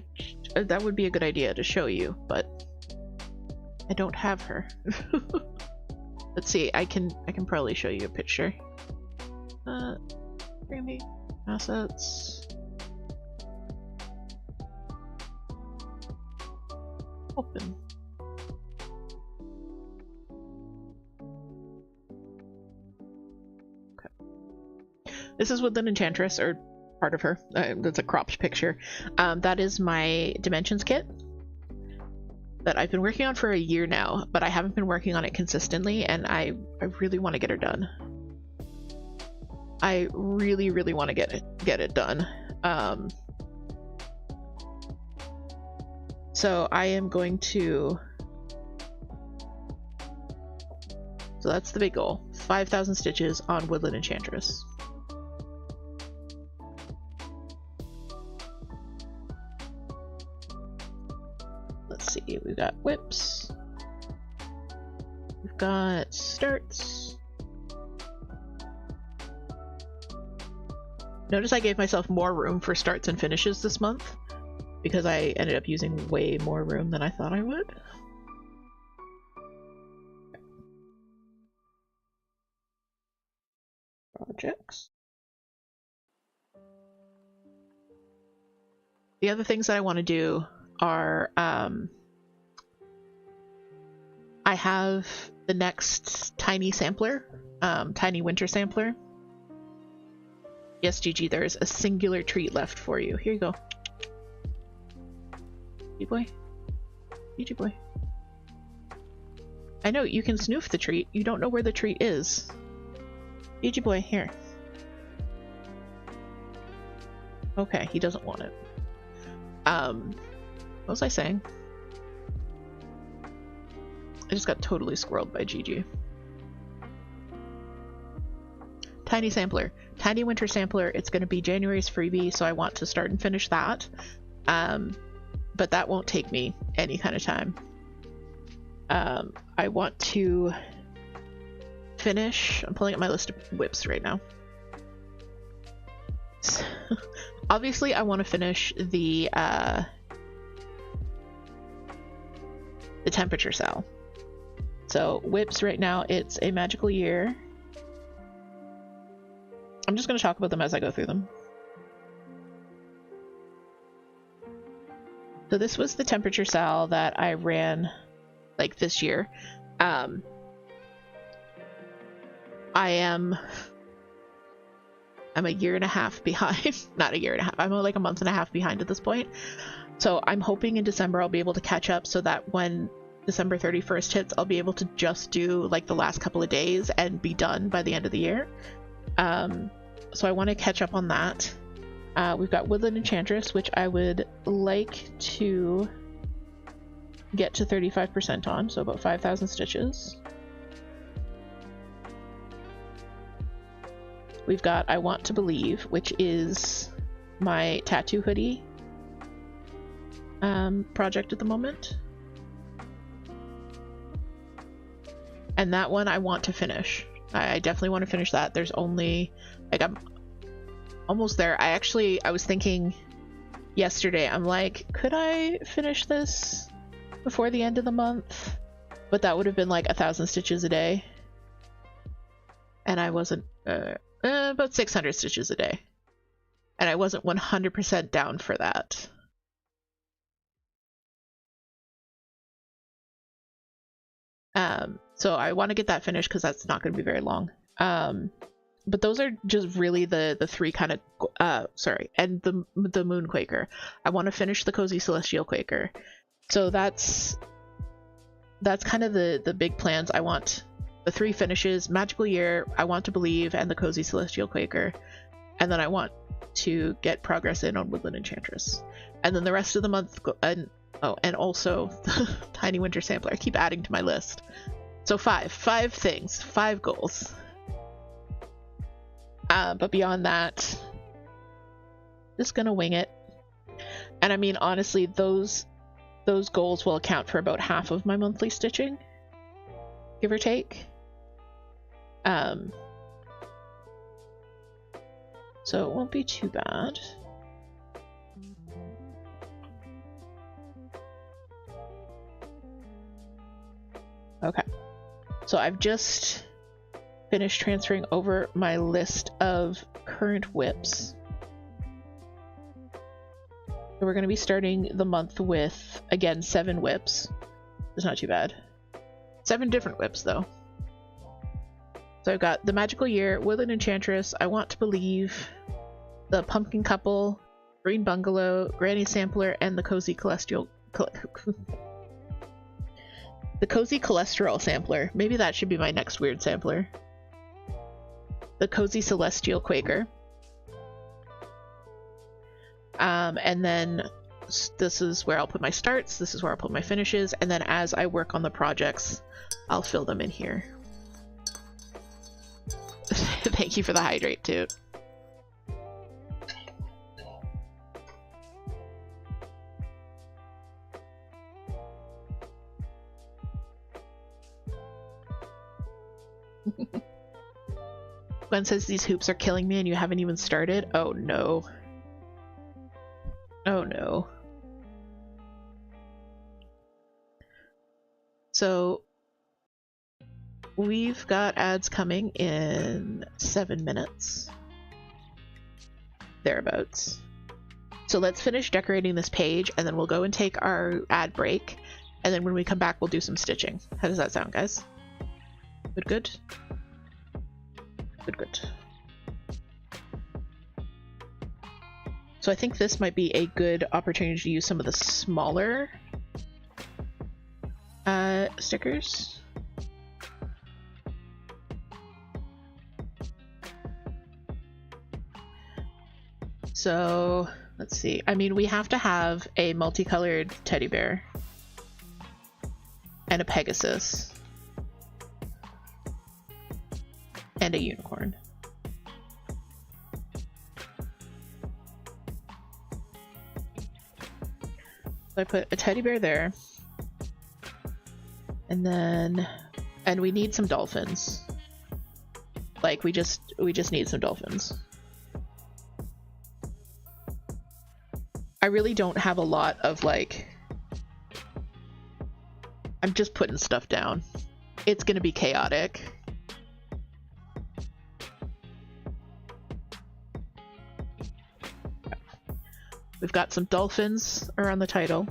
that would be a good idea to show you, but I don't have her. Let's see, I can probably show you a picture. Maybe assets. Open. Okay. This is Woodland Enchantress, or part of her. That's a cropped picture. That is my Dimensions kit that I've been working on for a year now, but I haven't been working on it consistently, and I really want to get her done. I really want to get it done. So I am going to, so that's the big goal, 5,000 stitches on Woodland Enchantress. Let's see, we've got whips, we've got starts. Notice I gave myself more room for starts and finishes this month because I ended up using way more room than I thought I would. Projects. The other things that I want to do are, I have the next tiny sampler, tiny winter sampler. Yes, Gigi, there is a singular treat left for you. Here you go. Gigi boy. Gigi boy. I know, you can snoof the treat. You don't know where the treat is. Gigi boy, here. Okay, he doesn't want it. What was I saying? I just got totally squirreled by Gigi. Tiny sampler. Tiny winter sampler. It's going to be January's freebie, so I want to start and finish that. But that won't take me any kind of time. I want to finish, I'm pulling up my list of whips right now. So, obviously I want to finish the temperature cell. So whips right now, it's a magical year. I'm just going to talk about them as I go through them. So this was the temperature cell that I ran like this year. I'm a year and a half behind. Not a year and a half. I'm like a month and a half behind at this point. So I'm hoping in December I'll be able to catch up so that when December 31st hits, I'll be able to just do like the last couple of days and be done by the end of the year. So I want to catch up on that. We've got Woodland Enchantress, which I would like to get to 35% on, so about 5,000 stitches. We've got I Want to Believe, which is my tattoo hoodie project at the moment. And that one I want to finish. I definitely want to finish that. There's only, like, I'm almost there. I was thinking yesterday, I'm like, could I finish this before the end of the month? But that would have been like 1,000 stitches a day. And I wasn't, about 600 stitches a day. And I wasn't 100% down for that. So I want to get that finished because that's not going to be very long. But those are just really the three kind of, sorry, and the Moonquaker. I want to finish the Cozy Celestial Quaker. So that's kind of the big plans. I want the 3 finishes: Magical Year, I Want to Believe, and the Cozy Celestial Quaker. And then I want to get progress in on Woodland Enchantress. And then the rest of the month, and also the Tiny Winter Sampler. I keep adding to my list. So 5 things, 5 goals. But beyond that, just gonna wing it. And I mean, honestly, those goals will account for about half of my monthly stitching, give or take. So it won't be too bad. Okay, so I've just finished transferring over my list of current whips. So we're going to be starting the month with, again, 7 whips. It's not too bad. 7 different whips, though. So I've got the Magical Year, Woodland Enchantress, I Want to Believe, the Pumpkin Couple, Green Bungalow, Granny Sampler, and the Cozy Celestial... the Cozy Cholesterol Sampler. Maybe that should be my next weird sampler. The Cozy Celestial Quaker. And then this is where I'll put my starts, this is where I'll put my finishes, and then as I work on the projects, I'll fill them in here. Thank you for the hydrate, Toot. Gwen says these hoops are killing me and you haven't even started. Oh no. Oh no. So we've got ads coming in 7 minutes. Thereabouts. So let's finish decorating this page and then we'll go and take our ad break. And then when we come back, we'll do some stitching. How does that sound, guys? Good, good? Good, good. So I think this might be a good opportunity to use some of the smaller stickers. So let's see. I mean, we have to have a multicolored teddy bear and a Pegasus and a unicorn. So I put a teddy bear there, and then, and we need some dolphins. Like we just need some dolphins. I really don't have a lot of like, I'm just putting stuff down. It's gonna be chaotic. We've got some dolphins around the title.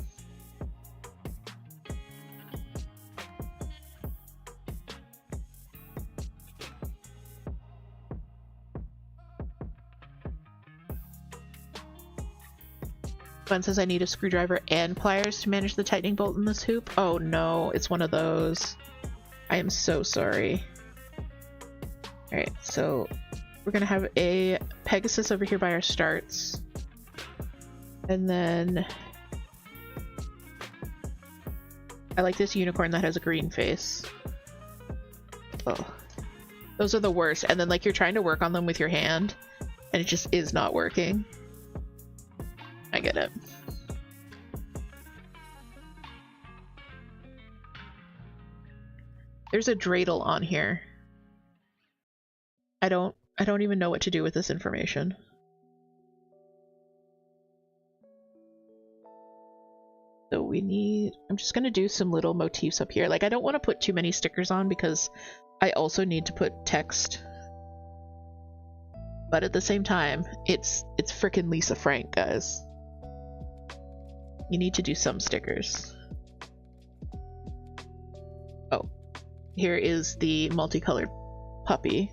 Gwen says I need a screwdriver and pliers to manage the tightening bolt in this hoop. Oh no, it's one of those. I am so sorry. Alright, so we're gonna have a Pegasus over here by our starts. And then I like this unicorn that has a green face. Oh, those are the worst. And then like you're trying to work on them with your hand and it just is not working. I get it. There's a dreidel on here. I don't even know what to do with this information. So we need, I'm just gonna do some little motifs up here. Like I don't want to put too many stickers on because I also need to put text. But at the same time, it's frickin' Lisa Frank, guys. You need to do some stickers. Oh, here is the multicolored puppy.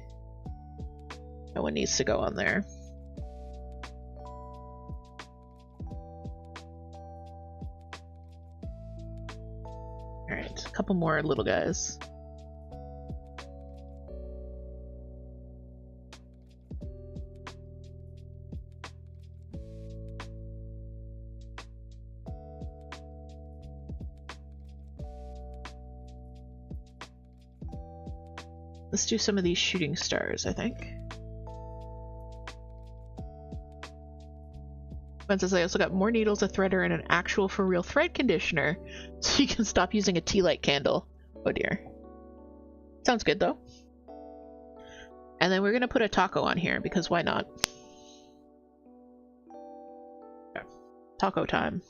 No one needs to go on there. Alright, a couple more little guys. Let's do some of these shooting stars, I think. Ben says I also got more needles, a threader, and an actual for real thread conditioner, so you can stop using a tea light candle. Oh dear. Sounds good though. And then we're gonna put a taco on here because why not? Okay. Taco time.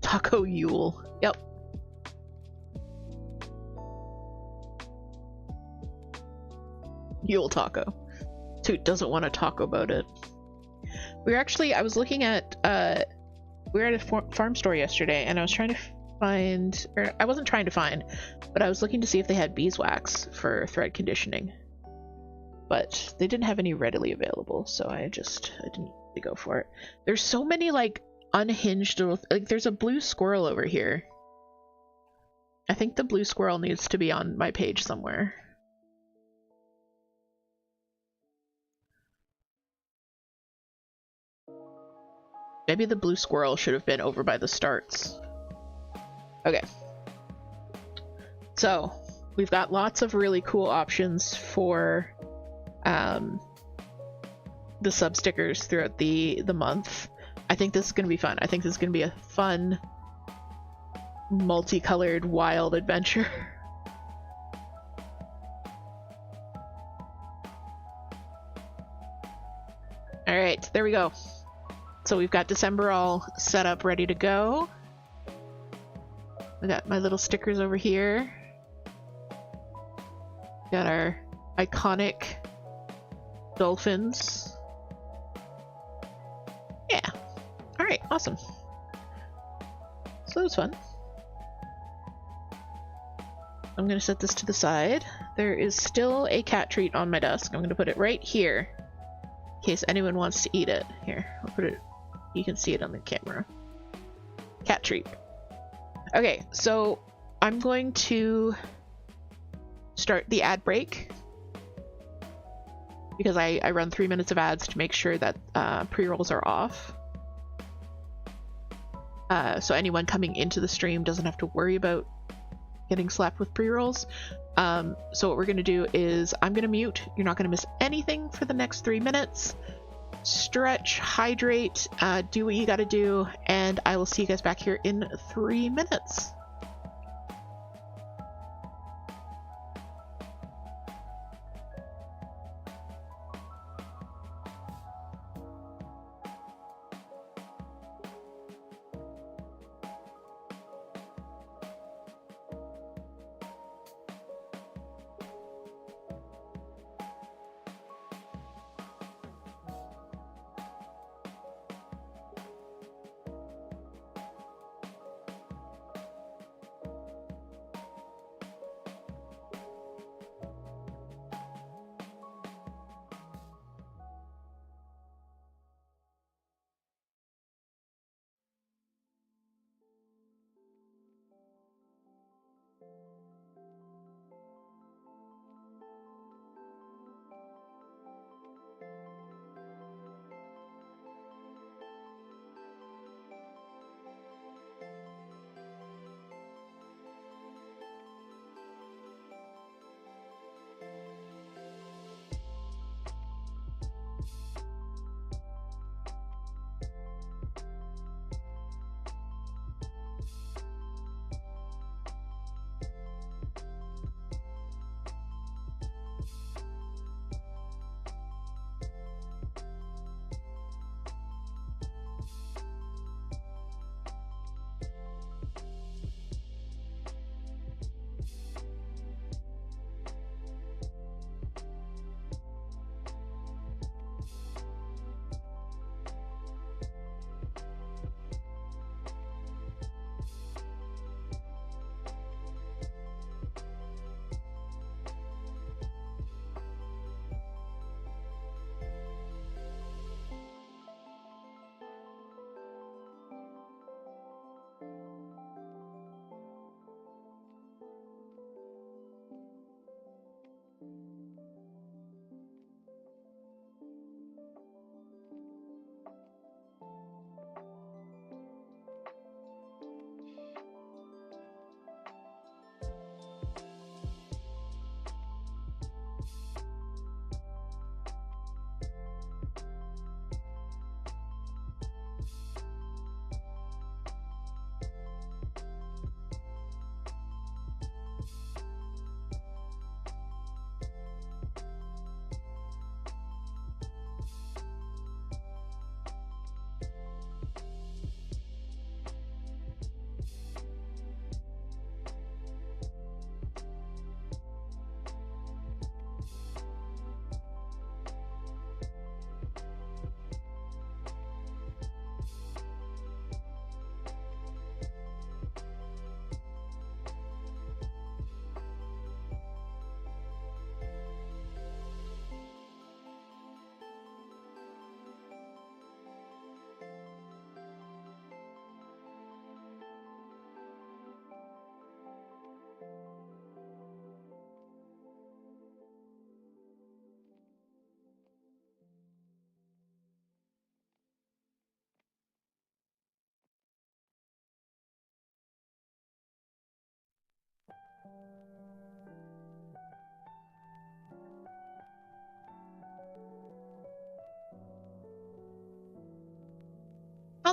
Taco Yule. Yep. Yule taco. Toot doesn't want to talk about it. We're actually, I was looking at, we were at a farm store yesterday and I was trying to find, or I wasn't trying to find, but I was looking to see if they had beeswax for thread conditioning. But they didn't have any readily available, so I didn't really go for it. There's so many like unhinged little, like there's a blue squirrel over here. I think the blue squirrel needs to be on my page somewhere. Maybe the blue squirrel should have been over by the starts. Okay. So, we've got lots of really cool options for the sub stickers throughout the month. I think this is going to be fun. I think this is going to be a fun, multicolored, wild adventure. Alright, there we go. So we've got December all set up, ready to go. We got my little stickers over here. Got our iconic dolphins. Yeah. Alright, awesome. So that was fun. I'm gonna set this to the side. There is still a cat treat on my desk. I'm gonna put it right here in case anyone wants to eat it. Here, I'll put it, you can see it on the camera. Cat treat. Okay, so I'm going to start the ad break because I run 3 minutes of ads to make sure that pre-rolls are off. So anyone coming into the stream doesn't have to worry about getting slapped with pre-rolls. So what we're going to do is I'm going to mute. You're not going to miss anything for the next 3 minutes. Stretch, hydrate, do what you got to do, and I will see you guys back here in 3 minutes.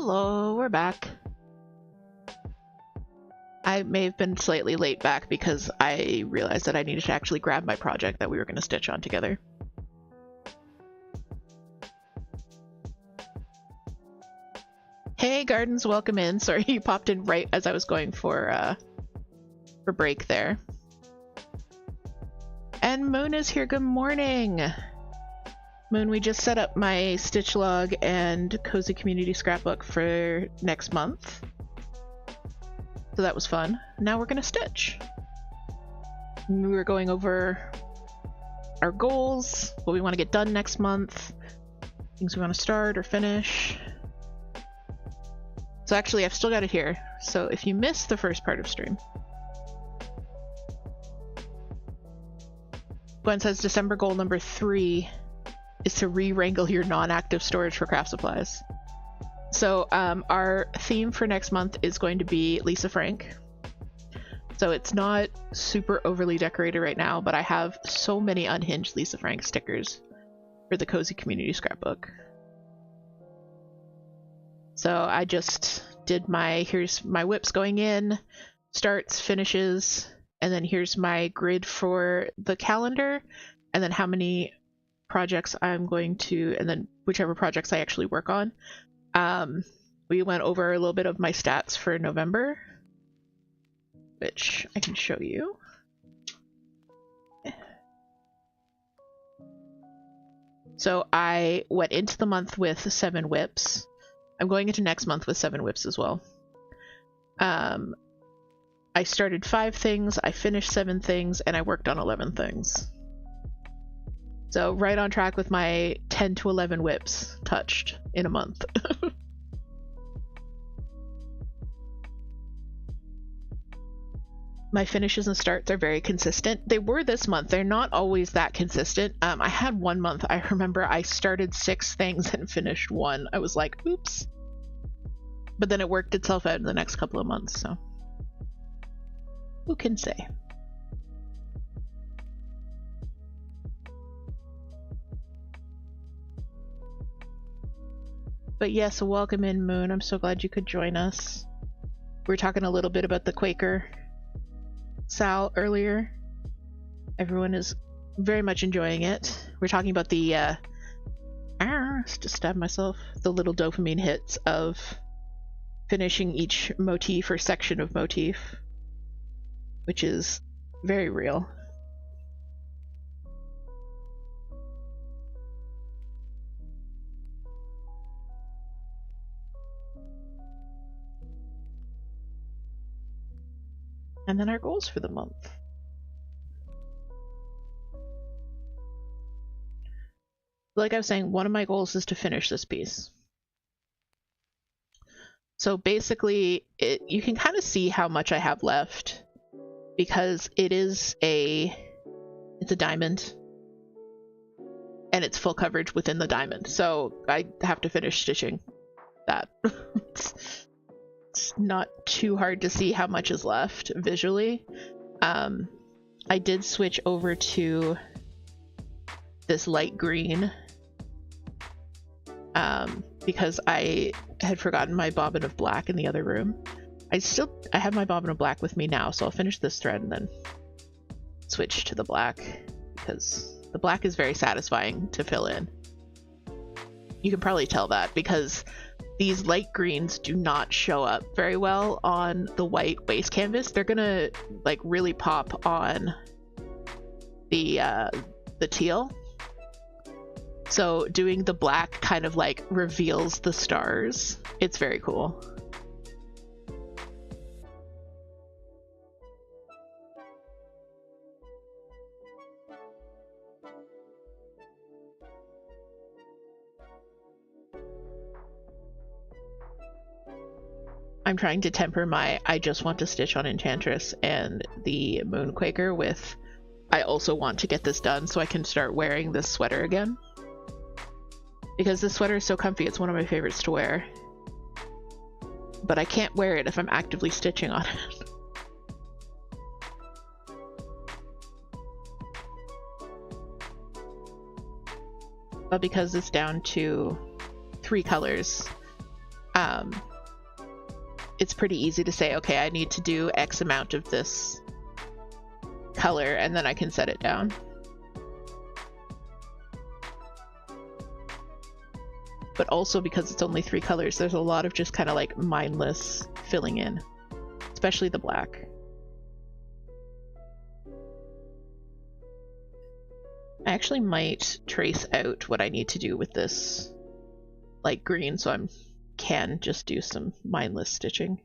Hello, we're back. I may have been slightly late back because I realized that I needed to actually grab my project that we were going to stitch on together. Hey Gardens, welcome in. Sorry you popped in right as I was going for break there. And Moon is here, good morning! Moon, we just set up my stitch log and cozy community scrapbook for next month. So that was fun. Now we're gonna stitch. We were going over our goals, what we want to get done next month, things we want to start or finish. So actually I've still got it here, so if you missed the first part of stream. Gwen says December goal number 3 is to re-wrangle your non-active storage for craft supplies. So our theme for next month is going to be Lisa Frank. So it's not super overly decorated right now, but I have so many unhinged Lisa Frank stickers for the Cozy Community Scrapbook. So I just did here's my whips going in, starts, finishes, and then here's my grid for the calendar, and then how many projects I'm going to, and then whichever projects I actually work on. We went over a little bit of my stats for November, which I can show you. So I went into the month with 7 whips. I'm going into next month with 7 whips as well. I started 5 things, I finished 7 things, and I worked on 11 things. So right on track with my 10 to 11 whips touched in a month. My finishes and starts are very consistent. They were this month. They're not always that consistent. I had one month, I remember I started 6 things and finished 1. I was like, oops. But then it worked itself out in the next couple of months, so who can say? But yes, welcome in, Moon. I'm so glad you could join us. We were talking a little bit about the Quaker Sal earlier. Everyone is very much enjoying it. We're talking about the just stab myself, the little dopamine hits of finishing each motif or section of motif, which is very real. And then our goals for the month. Like I was saying, one of my goals is to finish this piece. So basically, you can kind of see how much I have left because it's a diamond and it's full coverage within the diamond. So I have to finish stitching that. It's not too hard to see how much is left visually. I did switch over to this light green because I had forgotten my bobbin of black in the other room. I have my bobbin of black with me now, so I'll finish this thread and then switch to the black because the black is very satisfying to fill in. You can probably tell that because these light greens do not show up very well on the white waste canvas. They're gonna like really pop on the teal. So doing the black kind of like reveals the stars. It's very cool. I'm trying to temper my I just want to stitch on Enchantress and the Moon Quaker with I also want to get this done so I can start wearing this sweater again. Because this sweater is so comfy, it's one of my favorites to wear. But I can't wear it if I'm actively stitching on it. But because it's down to 3 colors, it's pretty easy to say, okay, I need to do X amount of this color, and then I can set it down. But also because it's only 3 colors, there's a lot of just kind of like mindless filling in, especially the black. I actually might trace out what I need to do with this light green so I can just do some mindless stitching.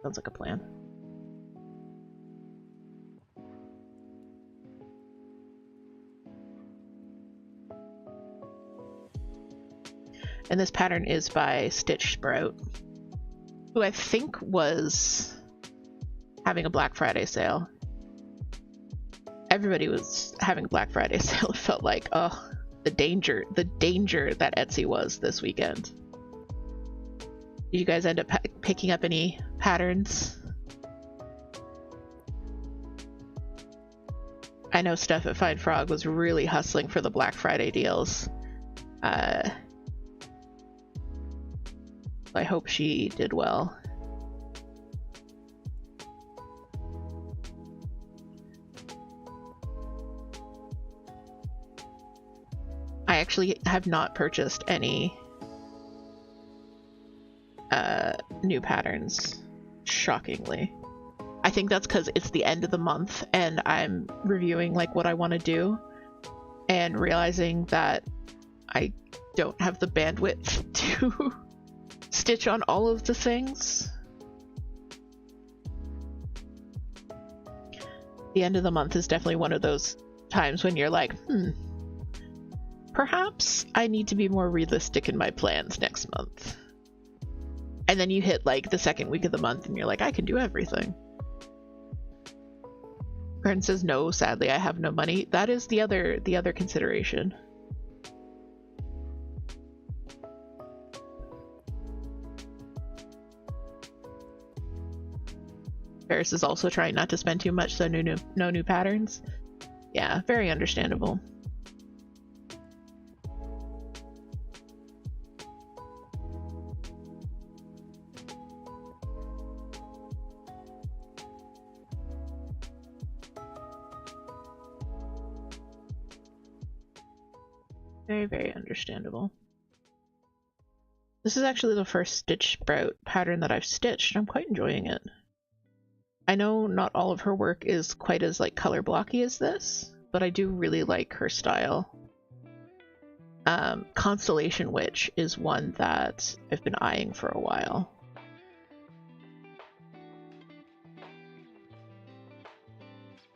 Sounds like a plan. And this pattern is by Stitch Sprout, who I think was having a Black Friday sale. Everybody was having a Black Friday sale. It felt like, oh, the danger that Etsy was this weekend. Did you guys end up picking up any patterns? I know Steph at Fine Frog was really hustling for the Black Friday deals. I hope she did well. I actually have not purchased any new patterns, shockingly. I think that's because it's the end of the month and I'm reviewing like what I want to do and realizing that I don't have the bandwidth to stitch on all of the things. The end of the month is definitely one of those times when you're like, perhaps I need to be more realistic in my plans next month. And then you hit like the second week of the month and you're like, I can do everything. Karen says, no, sadly, I have no money. That is the other consideration. Paris is also trying not to spend too much, so no new patterns. Yeah, very understandable. Very, very understandable. This is actually the first Stitch Sprout pattern that I've stitched. I'm quite enjoying it. I know not all of her work is quite as like color blocky as this, but I do really like her style. Constellation Witch is one that I've been eyeing for a while.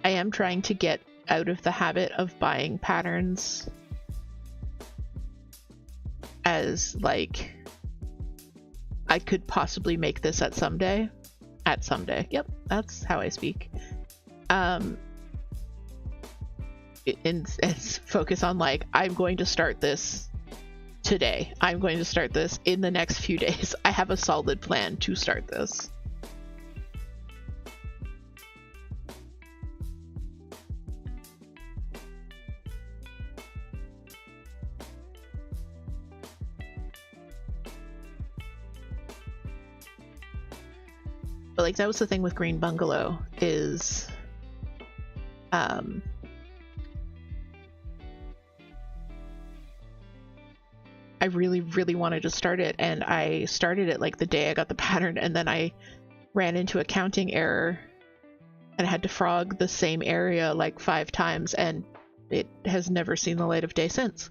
I am trying to get out of the habit of buying patterns as like I could possibly make this at someday. Yep, that's how I speak. It's focus on like, I'm going to start this today. I'm going to start this in the next few days. I have a solid plan to start this. But like that was the thing with Green Bungalow is I really, really wanted to start it, and I started it like the day I got the pattern, and then I ran into a counting error and had to frog the same area like 5 times, and it has never seen the light of day since.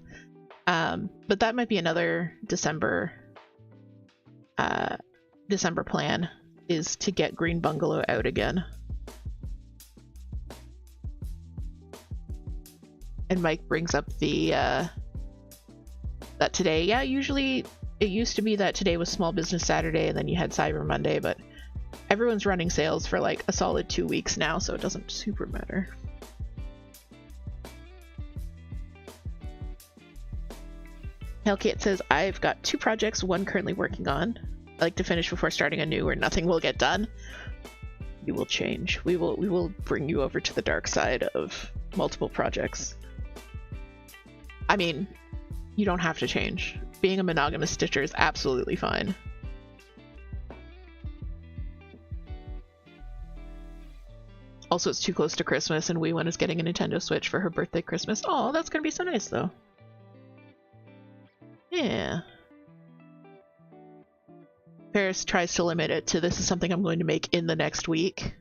But that might be another December plan, is to get Green Bungalow out again. And Mike brings up the that today, yeah, usually it used to be that today was Small Business Saturday and then you had Cyber Monday, but everyone's running sales for like a solid 2 weeks now, so it doesn't super matter. Hellcat says, I've got 2 projects, one currently working on. I like to finish before starting a new where nothing will get done. You will change. We will bring you over to the dark side of multiple projects. I mean, you don't have to change, being a monogamous stitcher is absolutely fine. Also, it's too close to Christmas, and Wee1 is getting a Nintendo Switch for her birthday Christmas. Oh, that's gonna be so nice, though. Yeah. Paris tries to limit it to this is something I'm going to make in the next week.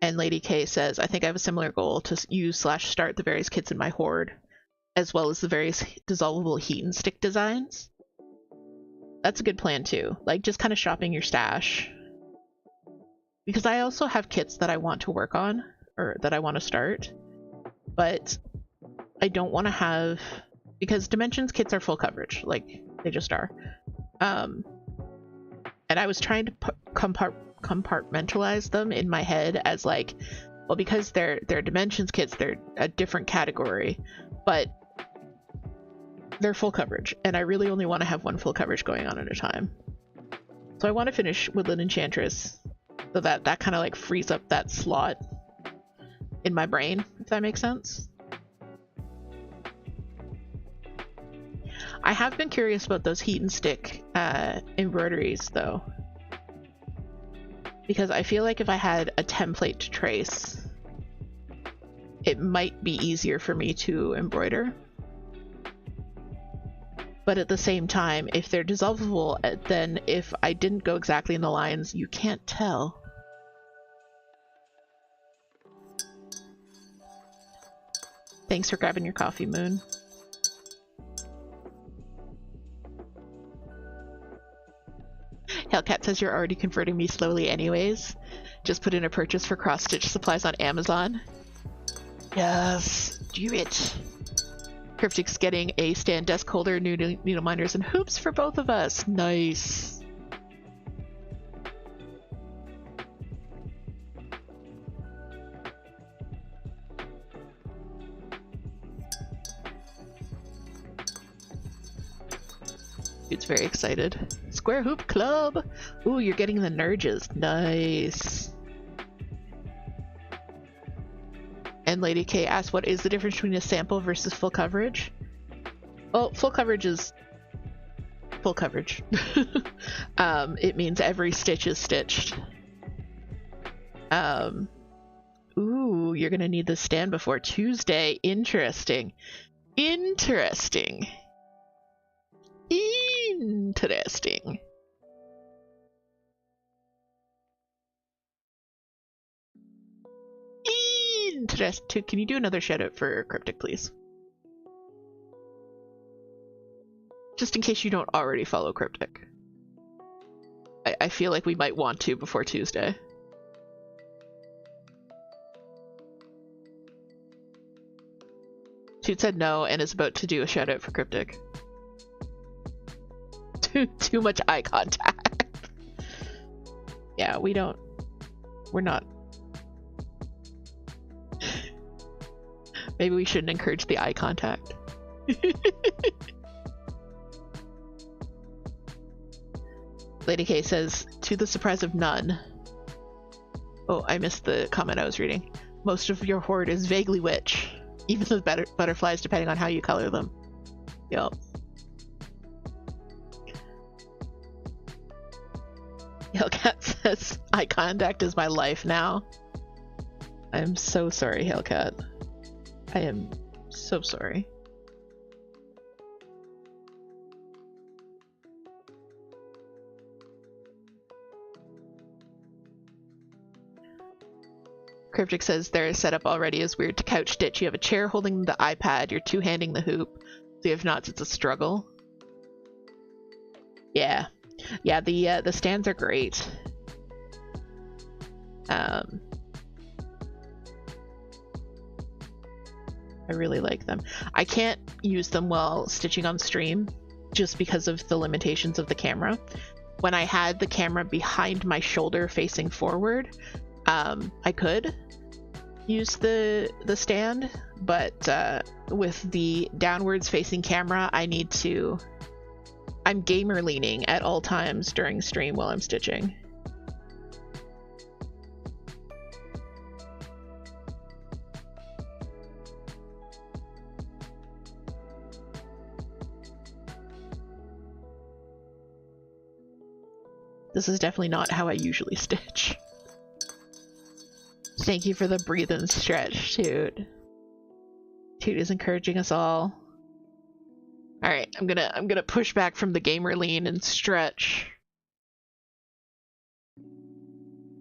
And Lady K says, I think I have a similar goal to use/start the various kits in my hoard, as well as the various dissolvable heat and stick designs. That's a good plan, too. Like, just kind of shopping your stash. Because I also have kits that I want to work on, or that I want to start, but I don't want to have, because Dimensions kits are full coverage, like, they just are. And I was trying to compartmentalize them in my head as like, well, because they're Dimensions kits, they're a different category, but they're full coverage, and I really only want to have one full coverage going on at a time. So I want to finish Woodland Enchantress, so that kind of like frees up that slot in my brain, if that makes sense. I have been curious about those heat and stick embroideries, though, because I feel like if I had a template to trace, it might be easier for me to embroider. But at the same time, if they're dissolvable, then if I didn't go exactly in the lines, you can't tell. Thanks for grabbing your coffee, Moon. Hellcat says you're already converting me slowly anyways. Just put in a purchase for cross-stitch supplies on Amazon. Yes, do it. Cryptic's getting a stand desk holder, new needle minders, and hoops for both of us. Nice. It's very excited. Square Hoop Club! Ooh, you're getting the Nurges. Nice. And Lady K asks, what is the difference between a sample versus full coverage? Well, full coverage is full coverage. It means every stitch is stitched. Ooh, you're gonna need the stand before Tuesday. Interesting. Interesting. Interesting. Interesting. Can you do another shout out for Cryptic, please? Just in case you don't already follow Cryptic. I feel like we might want to before Tuesday. Toot said no and is about to do a shout out for Cryptic. Too much eye contact. Yeah, we're not. Maybe we shouldn't encourage the eye contact. Lady K says, to the surprise of none. Oh, I missed the comment I was reading. Most of your hoard is vaguely witch. Even the butterflies, depending on how you color them. Yup. Hellcat says, eye contact is my life now. I'm so sorry, Hellcat. I am so sorry. Cryptic says their setup already is weird to couch stitch. You have a chair holding the iPad, you're two-handing the hoop. So if not, it's a struggle. Yeah. Yeah, the stands are great. I really like them. I can't use them while stitching on stream just because of the limitations of the camera. When I had the camera behind my shoulder facing forward, I could use the stand, but with the downwards facing camera, I'm gamer leaning at all times during stream while I'm stitching. This is definitely not how I usually stitch. Thank you for the breathe and stretch, Toot. Toot is encouraging us all. Alright, I'm gonna push back from the gamer lean and stretch.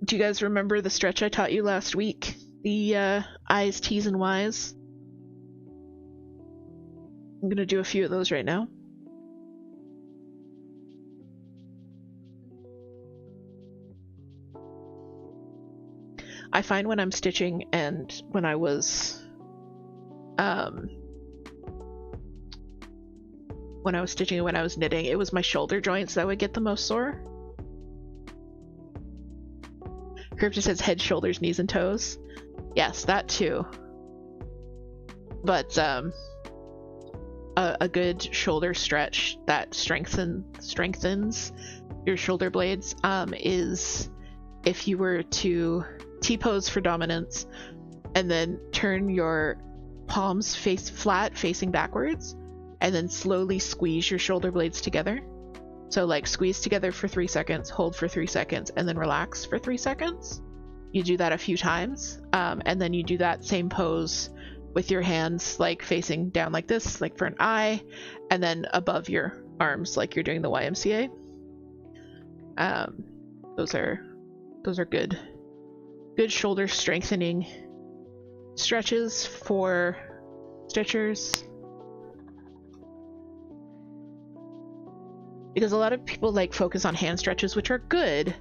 Do you guys remember the stretch I taught you last week? The I's, T's, and Y's? I'm gonna do a few of those right now. I find when I'm stitching and when I was stitching and when I was knitting, it was my shoulder joints that would get the most sore. Crypto says head, shoulders, knees, and toes. Yes, that too. But a good shoulder stretch that strengthens your shoulder blades is if you were to T-pose for dominance and then turn your palms face flat facing backwards and then slowly squeeze your shoulder blades together. So like squeeze together for 3 seconds, hold for 3 seconds, and then relax for 3 seconds. You do that a few times, and then you do that same pose with your hands like facing down like this, like for an I, and then above your arms like you're doing the YMCA. Those are good shoulder strengthening stretches for stitchers. Because a lot of people like focus on hand stretches, which are good,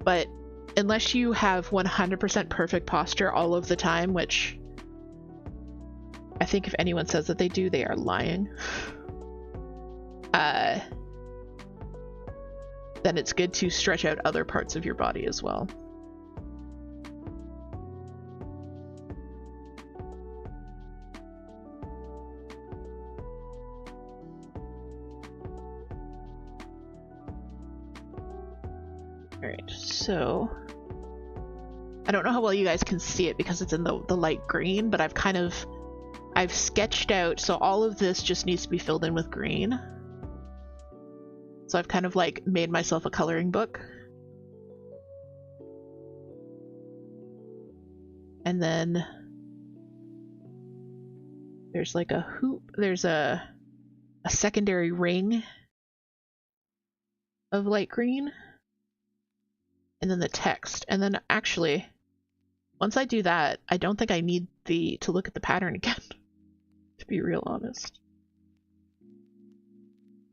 but unless you have 100% perfect posture all of the time, which I think if anyone says that they do, they are lying, then it's good to stretch out other parts of your body as well. Alright, so I don't know how well you guys can see it because it's in the light green, but I've sketched out, so all of this just needs to be filled in with green. So I've kind of like made myself a coloring book. And then there's like a hoop, there's a secondary ring of light green. And then the text. And then actually, once I do that, I don't think I need to look at the pattern again, to be real honest.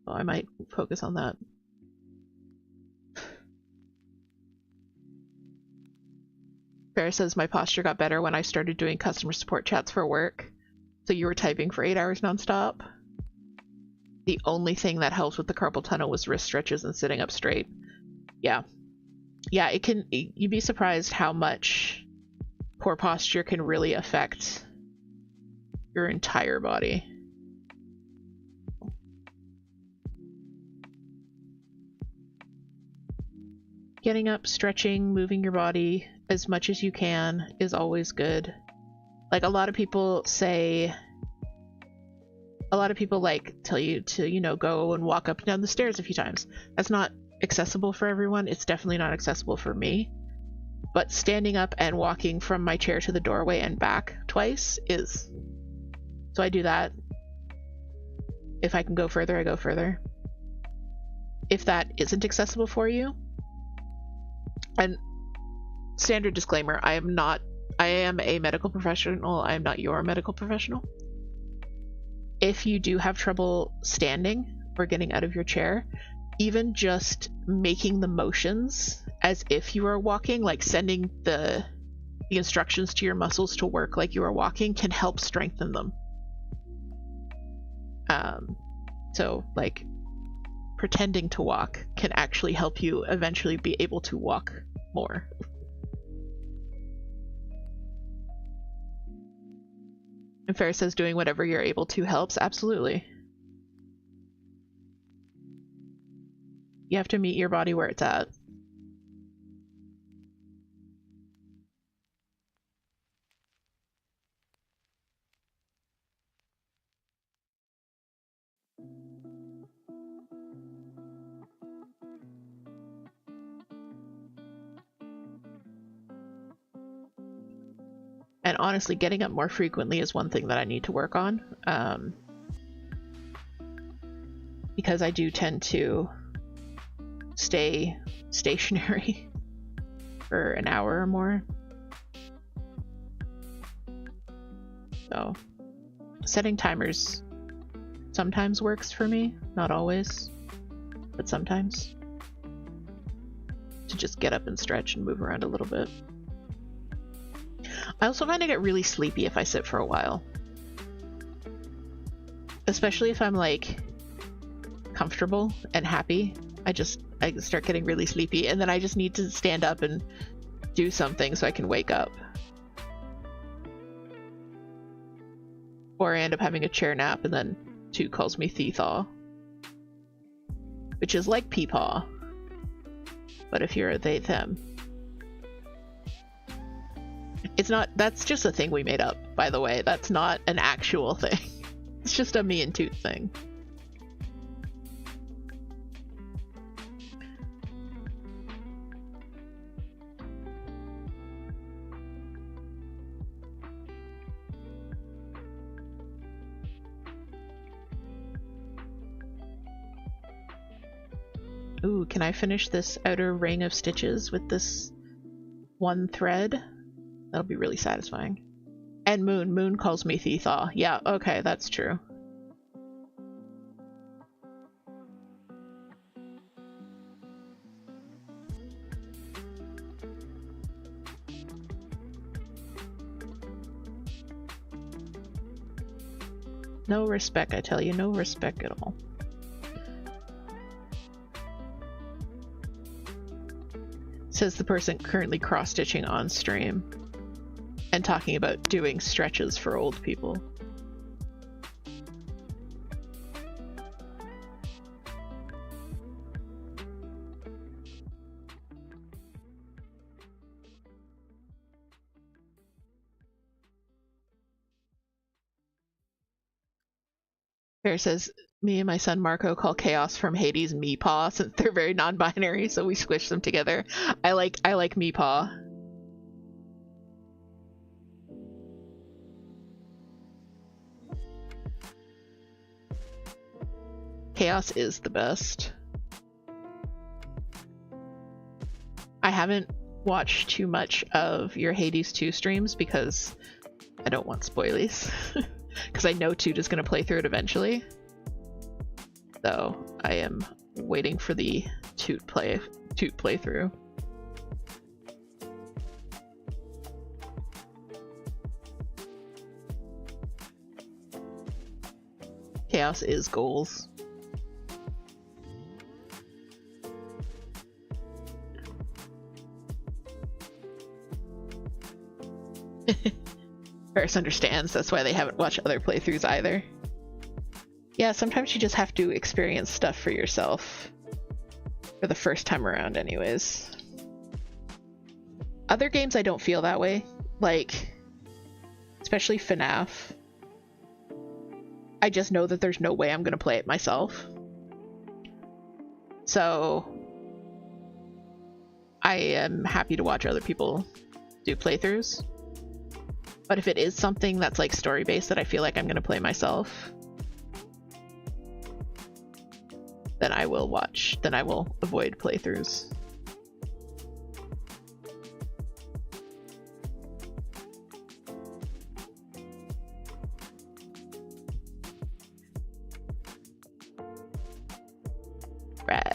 So I might focus on that. Farrah says my posture got better when I started doing customer support chats for work. So you were typing for 8 hours nonstop? The only thing that helps with the carpal tunnel was wrist stretches and sitting up straight. Yeah. Yeah, you'd be surprised how much poor posture can really affect your entire body. Getting up, stretching, moving your body as much as you can is always good. Like a lot of people like tell you to, you know, go and walk up and down the stairs a few times. That's not accessible for everyone. It's definitely not accessible for me. But standing up and walking from my chair to the doorway and back twice is. So I do that. If I can go further, I go further. If that isn't accessible for you, and standard disclaimer, I am a medical professional, I am not your medical professional. If you do have trouble standing or getting out of your chair, even just making the motions as if you are walking, like sending the instructions to your muscles to work like you are walking, can help strengthen them. So like pretending to walk can actually help you eventually be able to walk more. And Farrah says doing whatever you're able to helps. Absolutely. You have to meet your body where it's at. And honestly, getting up more frequently is one thing that I need to work on. Because I do tend to stay stationary for an hour or more. So setting timers sometimes works for me, not always, but sometimes, to just get up and stretch and move around a little bit. I also find I get really sleepy if I sit for a while, especially if I'm like comfortable and happy. I start getting really sleepy, and then I just need to stand up and do something so I can wake up. Or I end up having a chair nap, and then Toot calls me thecozydh, which is like peepaw, but if you're a they them. It's not, that's just a thing we made up, by the way. That's not an actual thing. It's just a me and Toot thing. Ooh, can I finish this outer ring of stitches with this one thread? That'll be really satisfying. And Moon calls me thecozydh. Yeah, okay, that's true. No respect, I tell you, no respect at all. Says the person currently cross-stitching on stream and talking about doing stretches for old people. Bear says, me and my son Marco call Chaos from Hades Meepaw, since they're very non-binary, so we squish them together. I like Meepaw. Chaos is the best. I haven't watched too much of your Hades 2 streams because I don't want spoilies. Because I know Toot is going to play through it eventually. So I am waiting for the Toot playthrough. Chaos is goals. Paris understands, that's why they haven't watched other playthroughs either. Yeah, sometimes you just have to experience stuff for yourself. For the first time around anyways. Other games I don't feel that way. Like, especially FNAF. I just know that there's no way I'm gonna play it myself. So I am happy to watch other people do playthroughs. But if it is something that's like story-based that I feel like I'm gonna play myself, then I will avoid playthroughs. Right.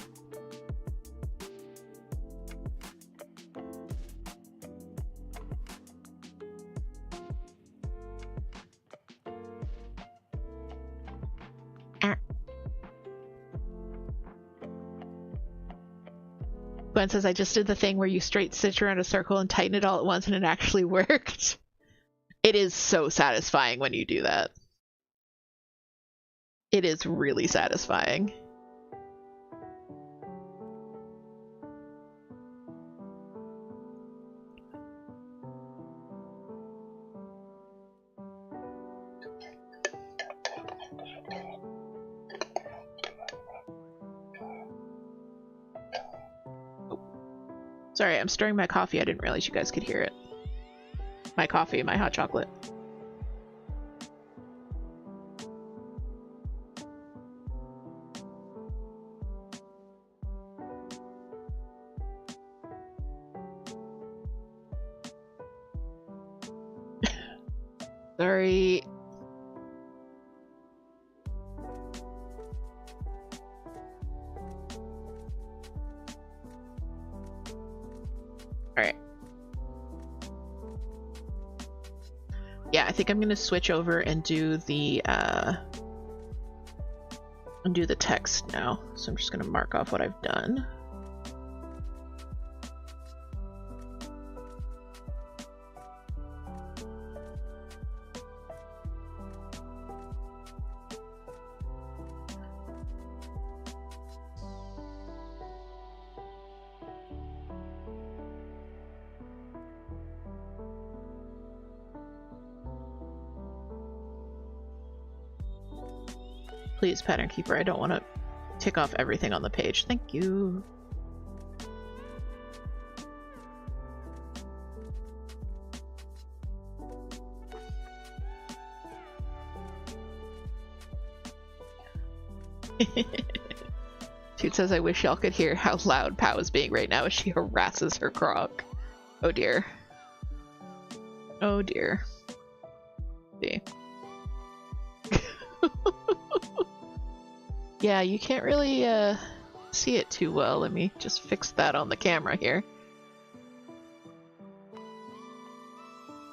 Gwen says, I just did the thing where you straight stitch around a circle and tighten it all at once, and it actually worked. It is so satisfying when you do that. It is really satisfying. Sorry, I'm stirring my coffee. I didn't realize you guys could hear it. my coffee, my hot chocolate. Sorry. Alright. Yeah, I think I'm gonna switch over and do the text now. So I'm just gonna mark off what I've done. Please, Pattern Keeper, I don't want to tick off everything on the page. Thank you. Toot says, I wish y'all could hear how loud Pow is being right now as she harasses her croc. Oh dear. Oh dear. See. Yeah, you can't really see it too well. Let me just fix that on the camera here.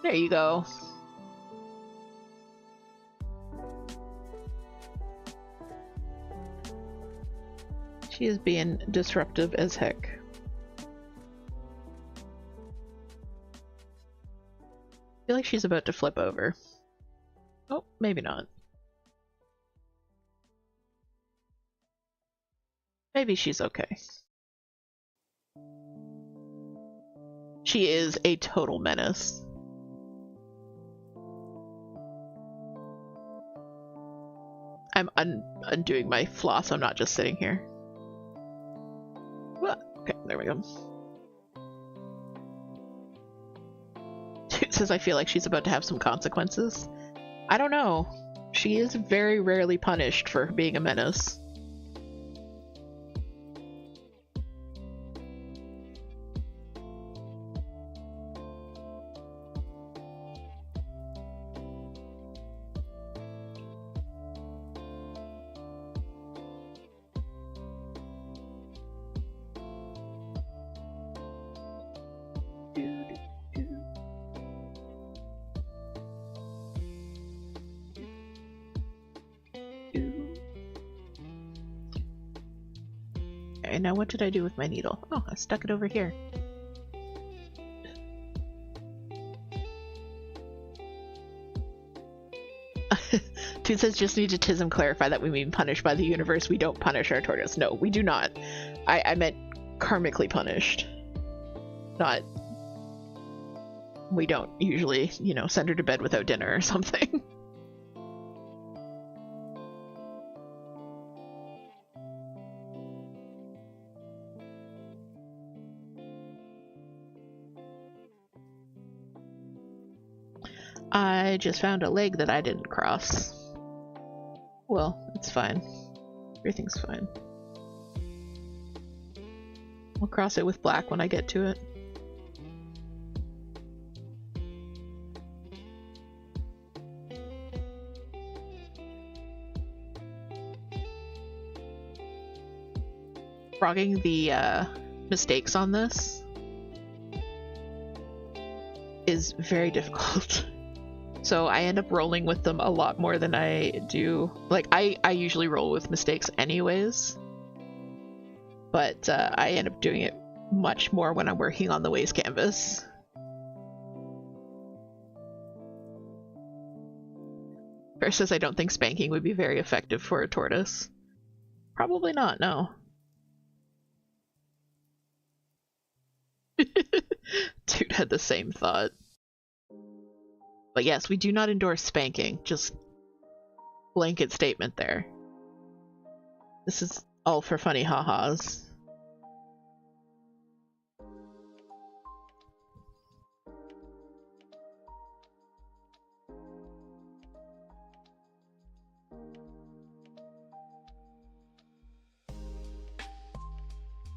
There you go. She is being disruptive as heck. I feel like she's about to flip over. Oh, maybe not. Maybe she's okay. She is a total menace. I'm undoing my floss, I'm not just sitting here. Okay, there we go. Toot says I feel like she's about to have some consequences. I don't know. She is very rarely punished for being a menace. Okay, now what did I do with my needle? Oh, I stuck it over here. Toot says just need to Tism clarify that we mean punished by the universe. We don't punish our tortoise. No, we do not. I meant karmically punished. Not... We don't usually, you know, send her to bed without dinner or something. I just found a leg that I didn't cross. Well, it's fine. Everything's fine. I'll cross it with black when I get to it. Frogging the mistakes on this is very difficult. So I end up rolling with them a lot more than I do. Like, I usually roll with mistakes anyways. But I end up doing it much more when I'm working on the waste canvas. Bear says I don't think spanking would be very effective for a tortoise. Probably not, no. Toot had the same thought. But yes, we do not endorse spanking. Just blanket statement there. This is all for funny ha-has.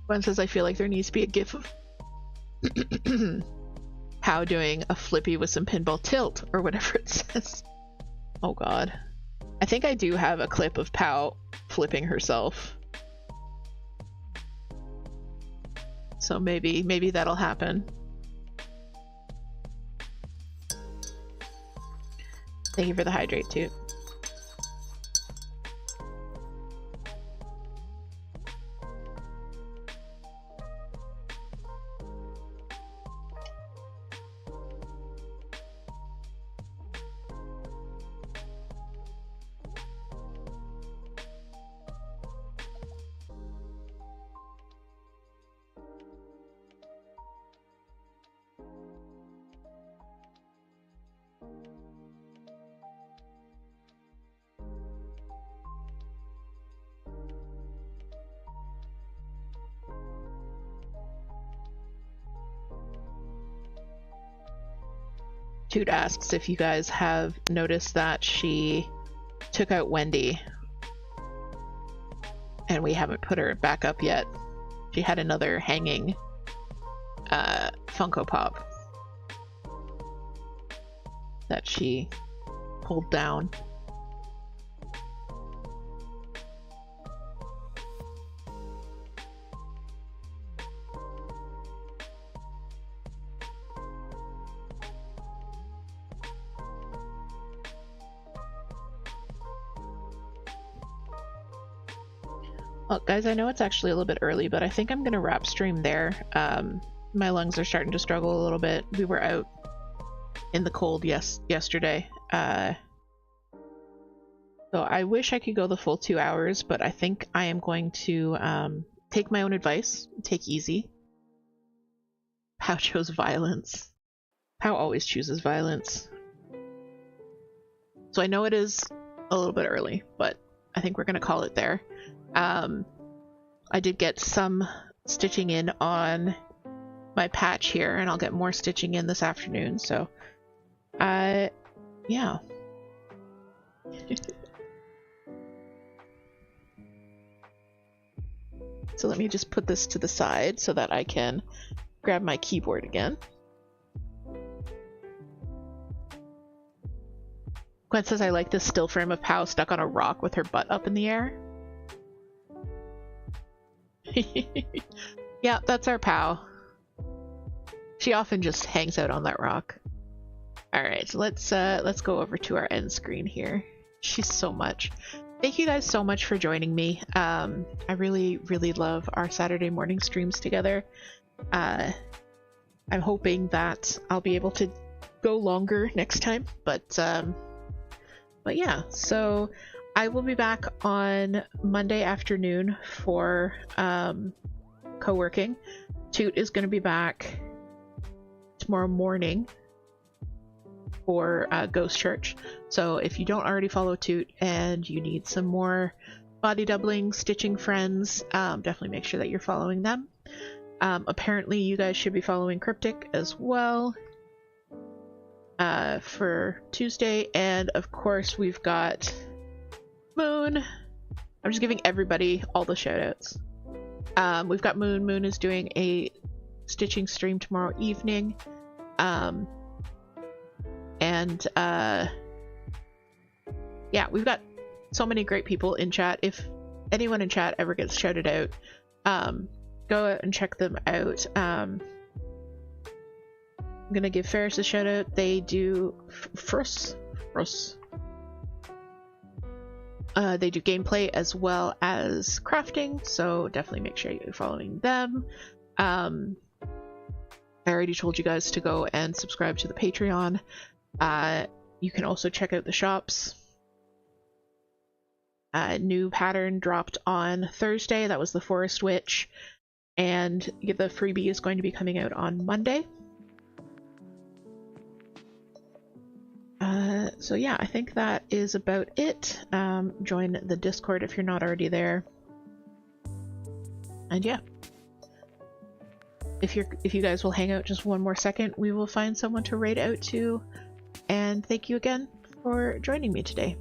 Gwen says, I feel like there needs to be a gif of Pow doing a flippy with some pinball tilt, or whatever it says. Oh god. I think I do have a clip of Pow flipping herself. So maybe that'll happen. Thank you for the hydrate, Toot. Toot asks if you guys have noticed that she took out Wendy and we haven't put her back up yet. She had another hanging Funko Pop that she pulled down. Well, guys, I know it's actually a little bit early, but I think I'm going to wrap stream there. My lungs are starting to struggle a little bit. We were out in the cold yesterday. So I wish I could go the full 2 hours, but I think I am going to take my own advice, take easy. Pow chose violence. Pow always chooses violence. So I know it is a little bit early, but I think we're going to call it there. I did get some stitching in on my patch here, and I'll get more stitching in this afternoon, so yeah. So let me just put this to the side so that I can grab my keyboard again. Gwen says, I like this still frame of Pow stuck on a rock with her butt up in the air. Yeah, that's our Pow. She often just hangs out on that rock. Alright, so let's go over to our end screen here. She's so much. Thank you guys so much for joining me. I really love our Saturday morning streams together. I'm hoping that I'll be able to go longer next time, but yeah, so I will be back on Monday afternoon for co-working. Toot is going to be back tomorrow morning for Ghost Church. So if you don't already follow Toot and you need some more body doubling, stitching friends, definitely make sure that you're following them. Apparently you guys should be following Cryptic as well for Tuesday, and of course we've got Moon. I'm just giving everybody all the shoutouts. We've got Moon. Moon is doing a stitching stream tomorrow evening. Yeah, we've got so many great people in chat. If anyone in chat ever gets shouted out, go out and check them out. I'm gonna give Ferris a shout out. They do they do gameplay as well as crafting, so definitely make sure you're following them. I already told you guys to go and subscribe to the Patreon. You can also check out the shops. New pattern dropped on Thursday. That was the Forest Witch, and the freebie is going to be coming out on Monday. So yeah, I think that is about it. Join the Discord if you're not already there. And yeah, if you guys will hang out just one more second, we will find someone to raid out to. And thank you again for joining me today.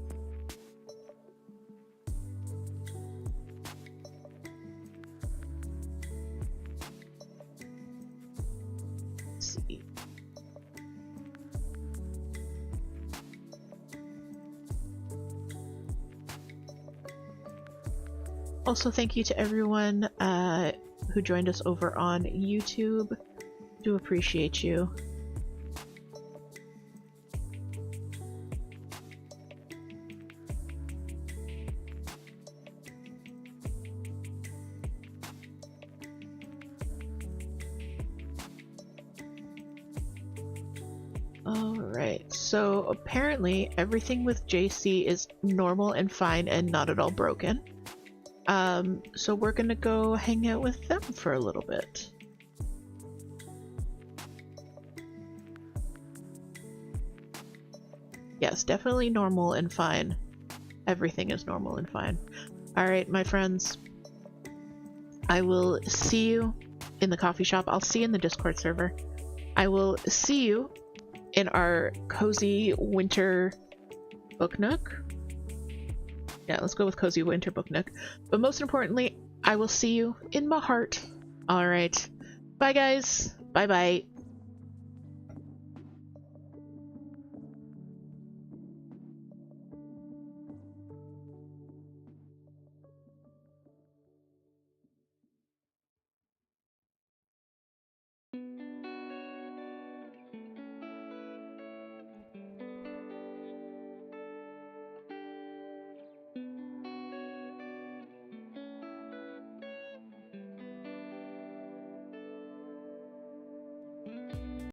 see. Also, thank you to everyone who joined us over on YouTube. Do appreciate you. Alright, so apparently everything with JC is normal and fine and not at all broken. So we're gonna go hang out with them for a little bit. Yes, definitely normal and fine. Everything is normal and fine. Alright, my friends. I will see you in the coffee shop. I'll see you in the Discord server. I will see you in our cozy winter book nook. Yeah, let's go with cozy winter book nook. But most importantly, I will see you in my heart. Alright. Bye guys. Bye bye.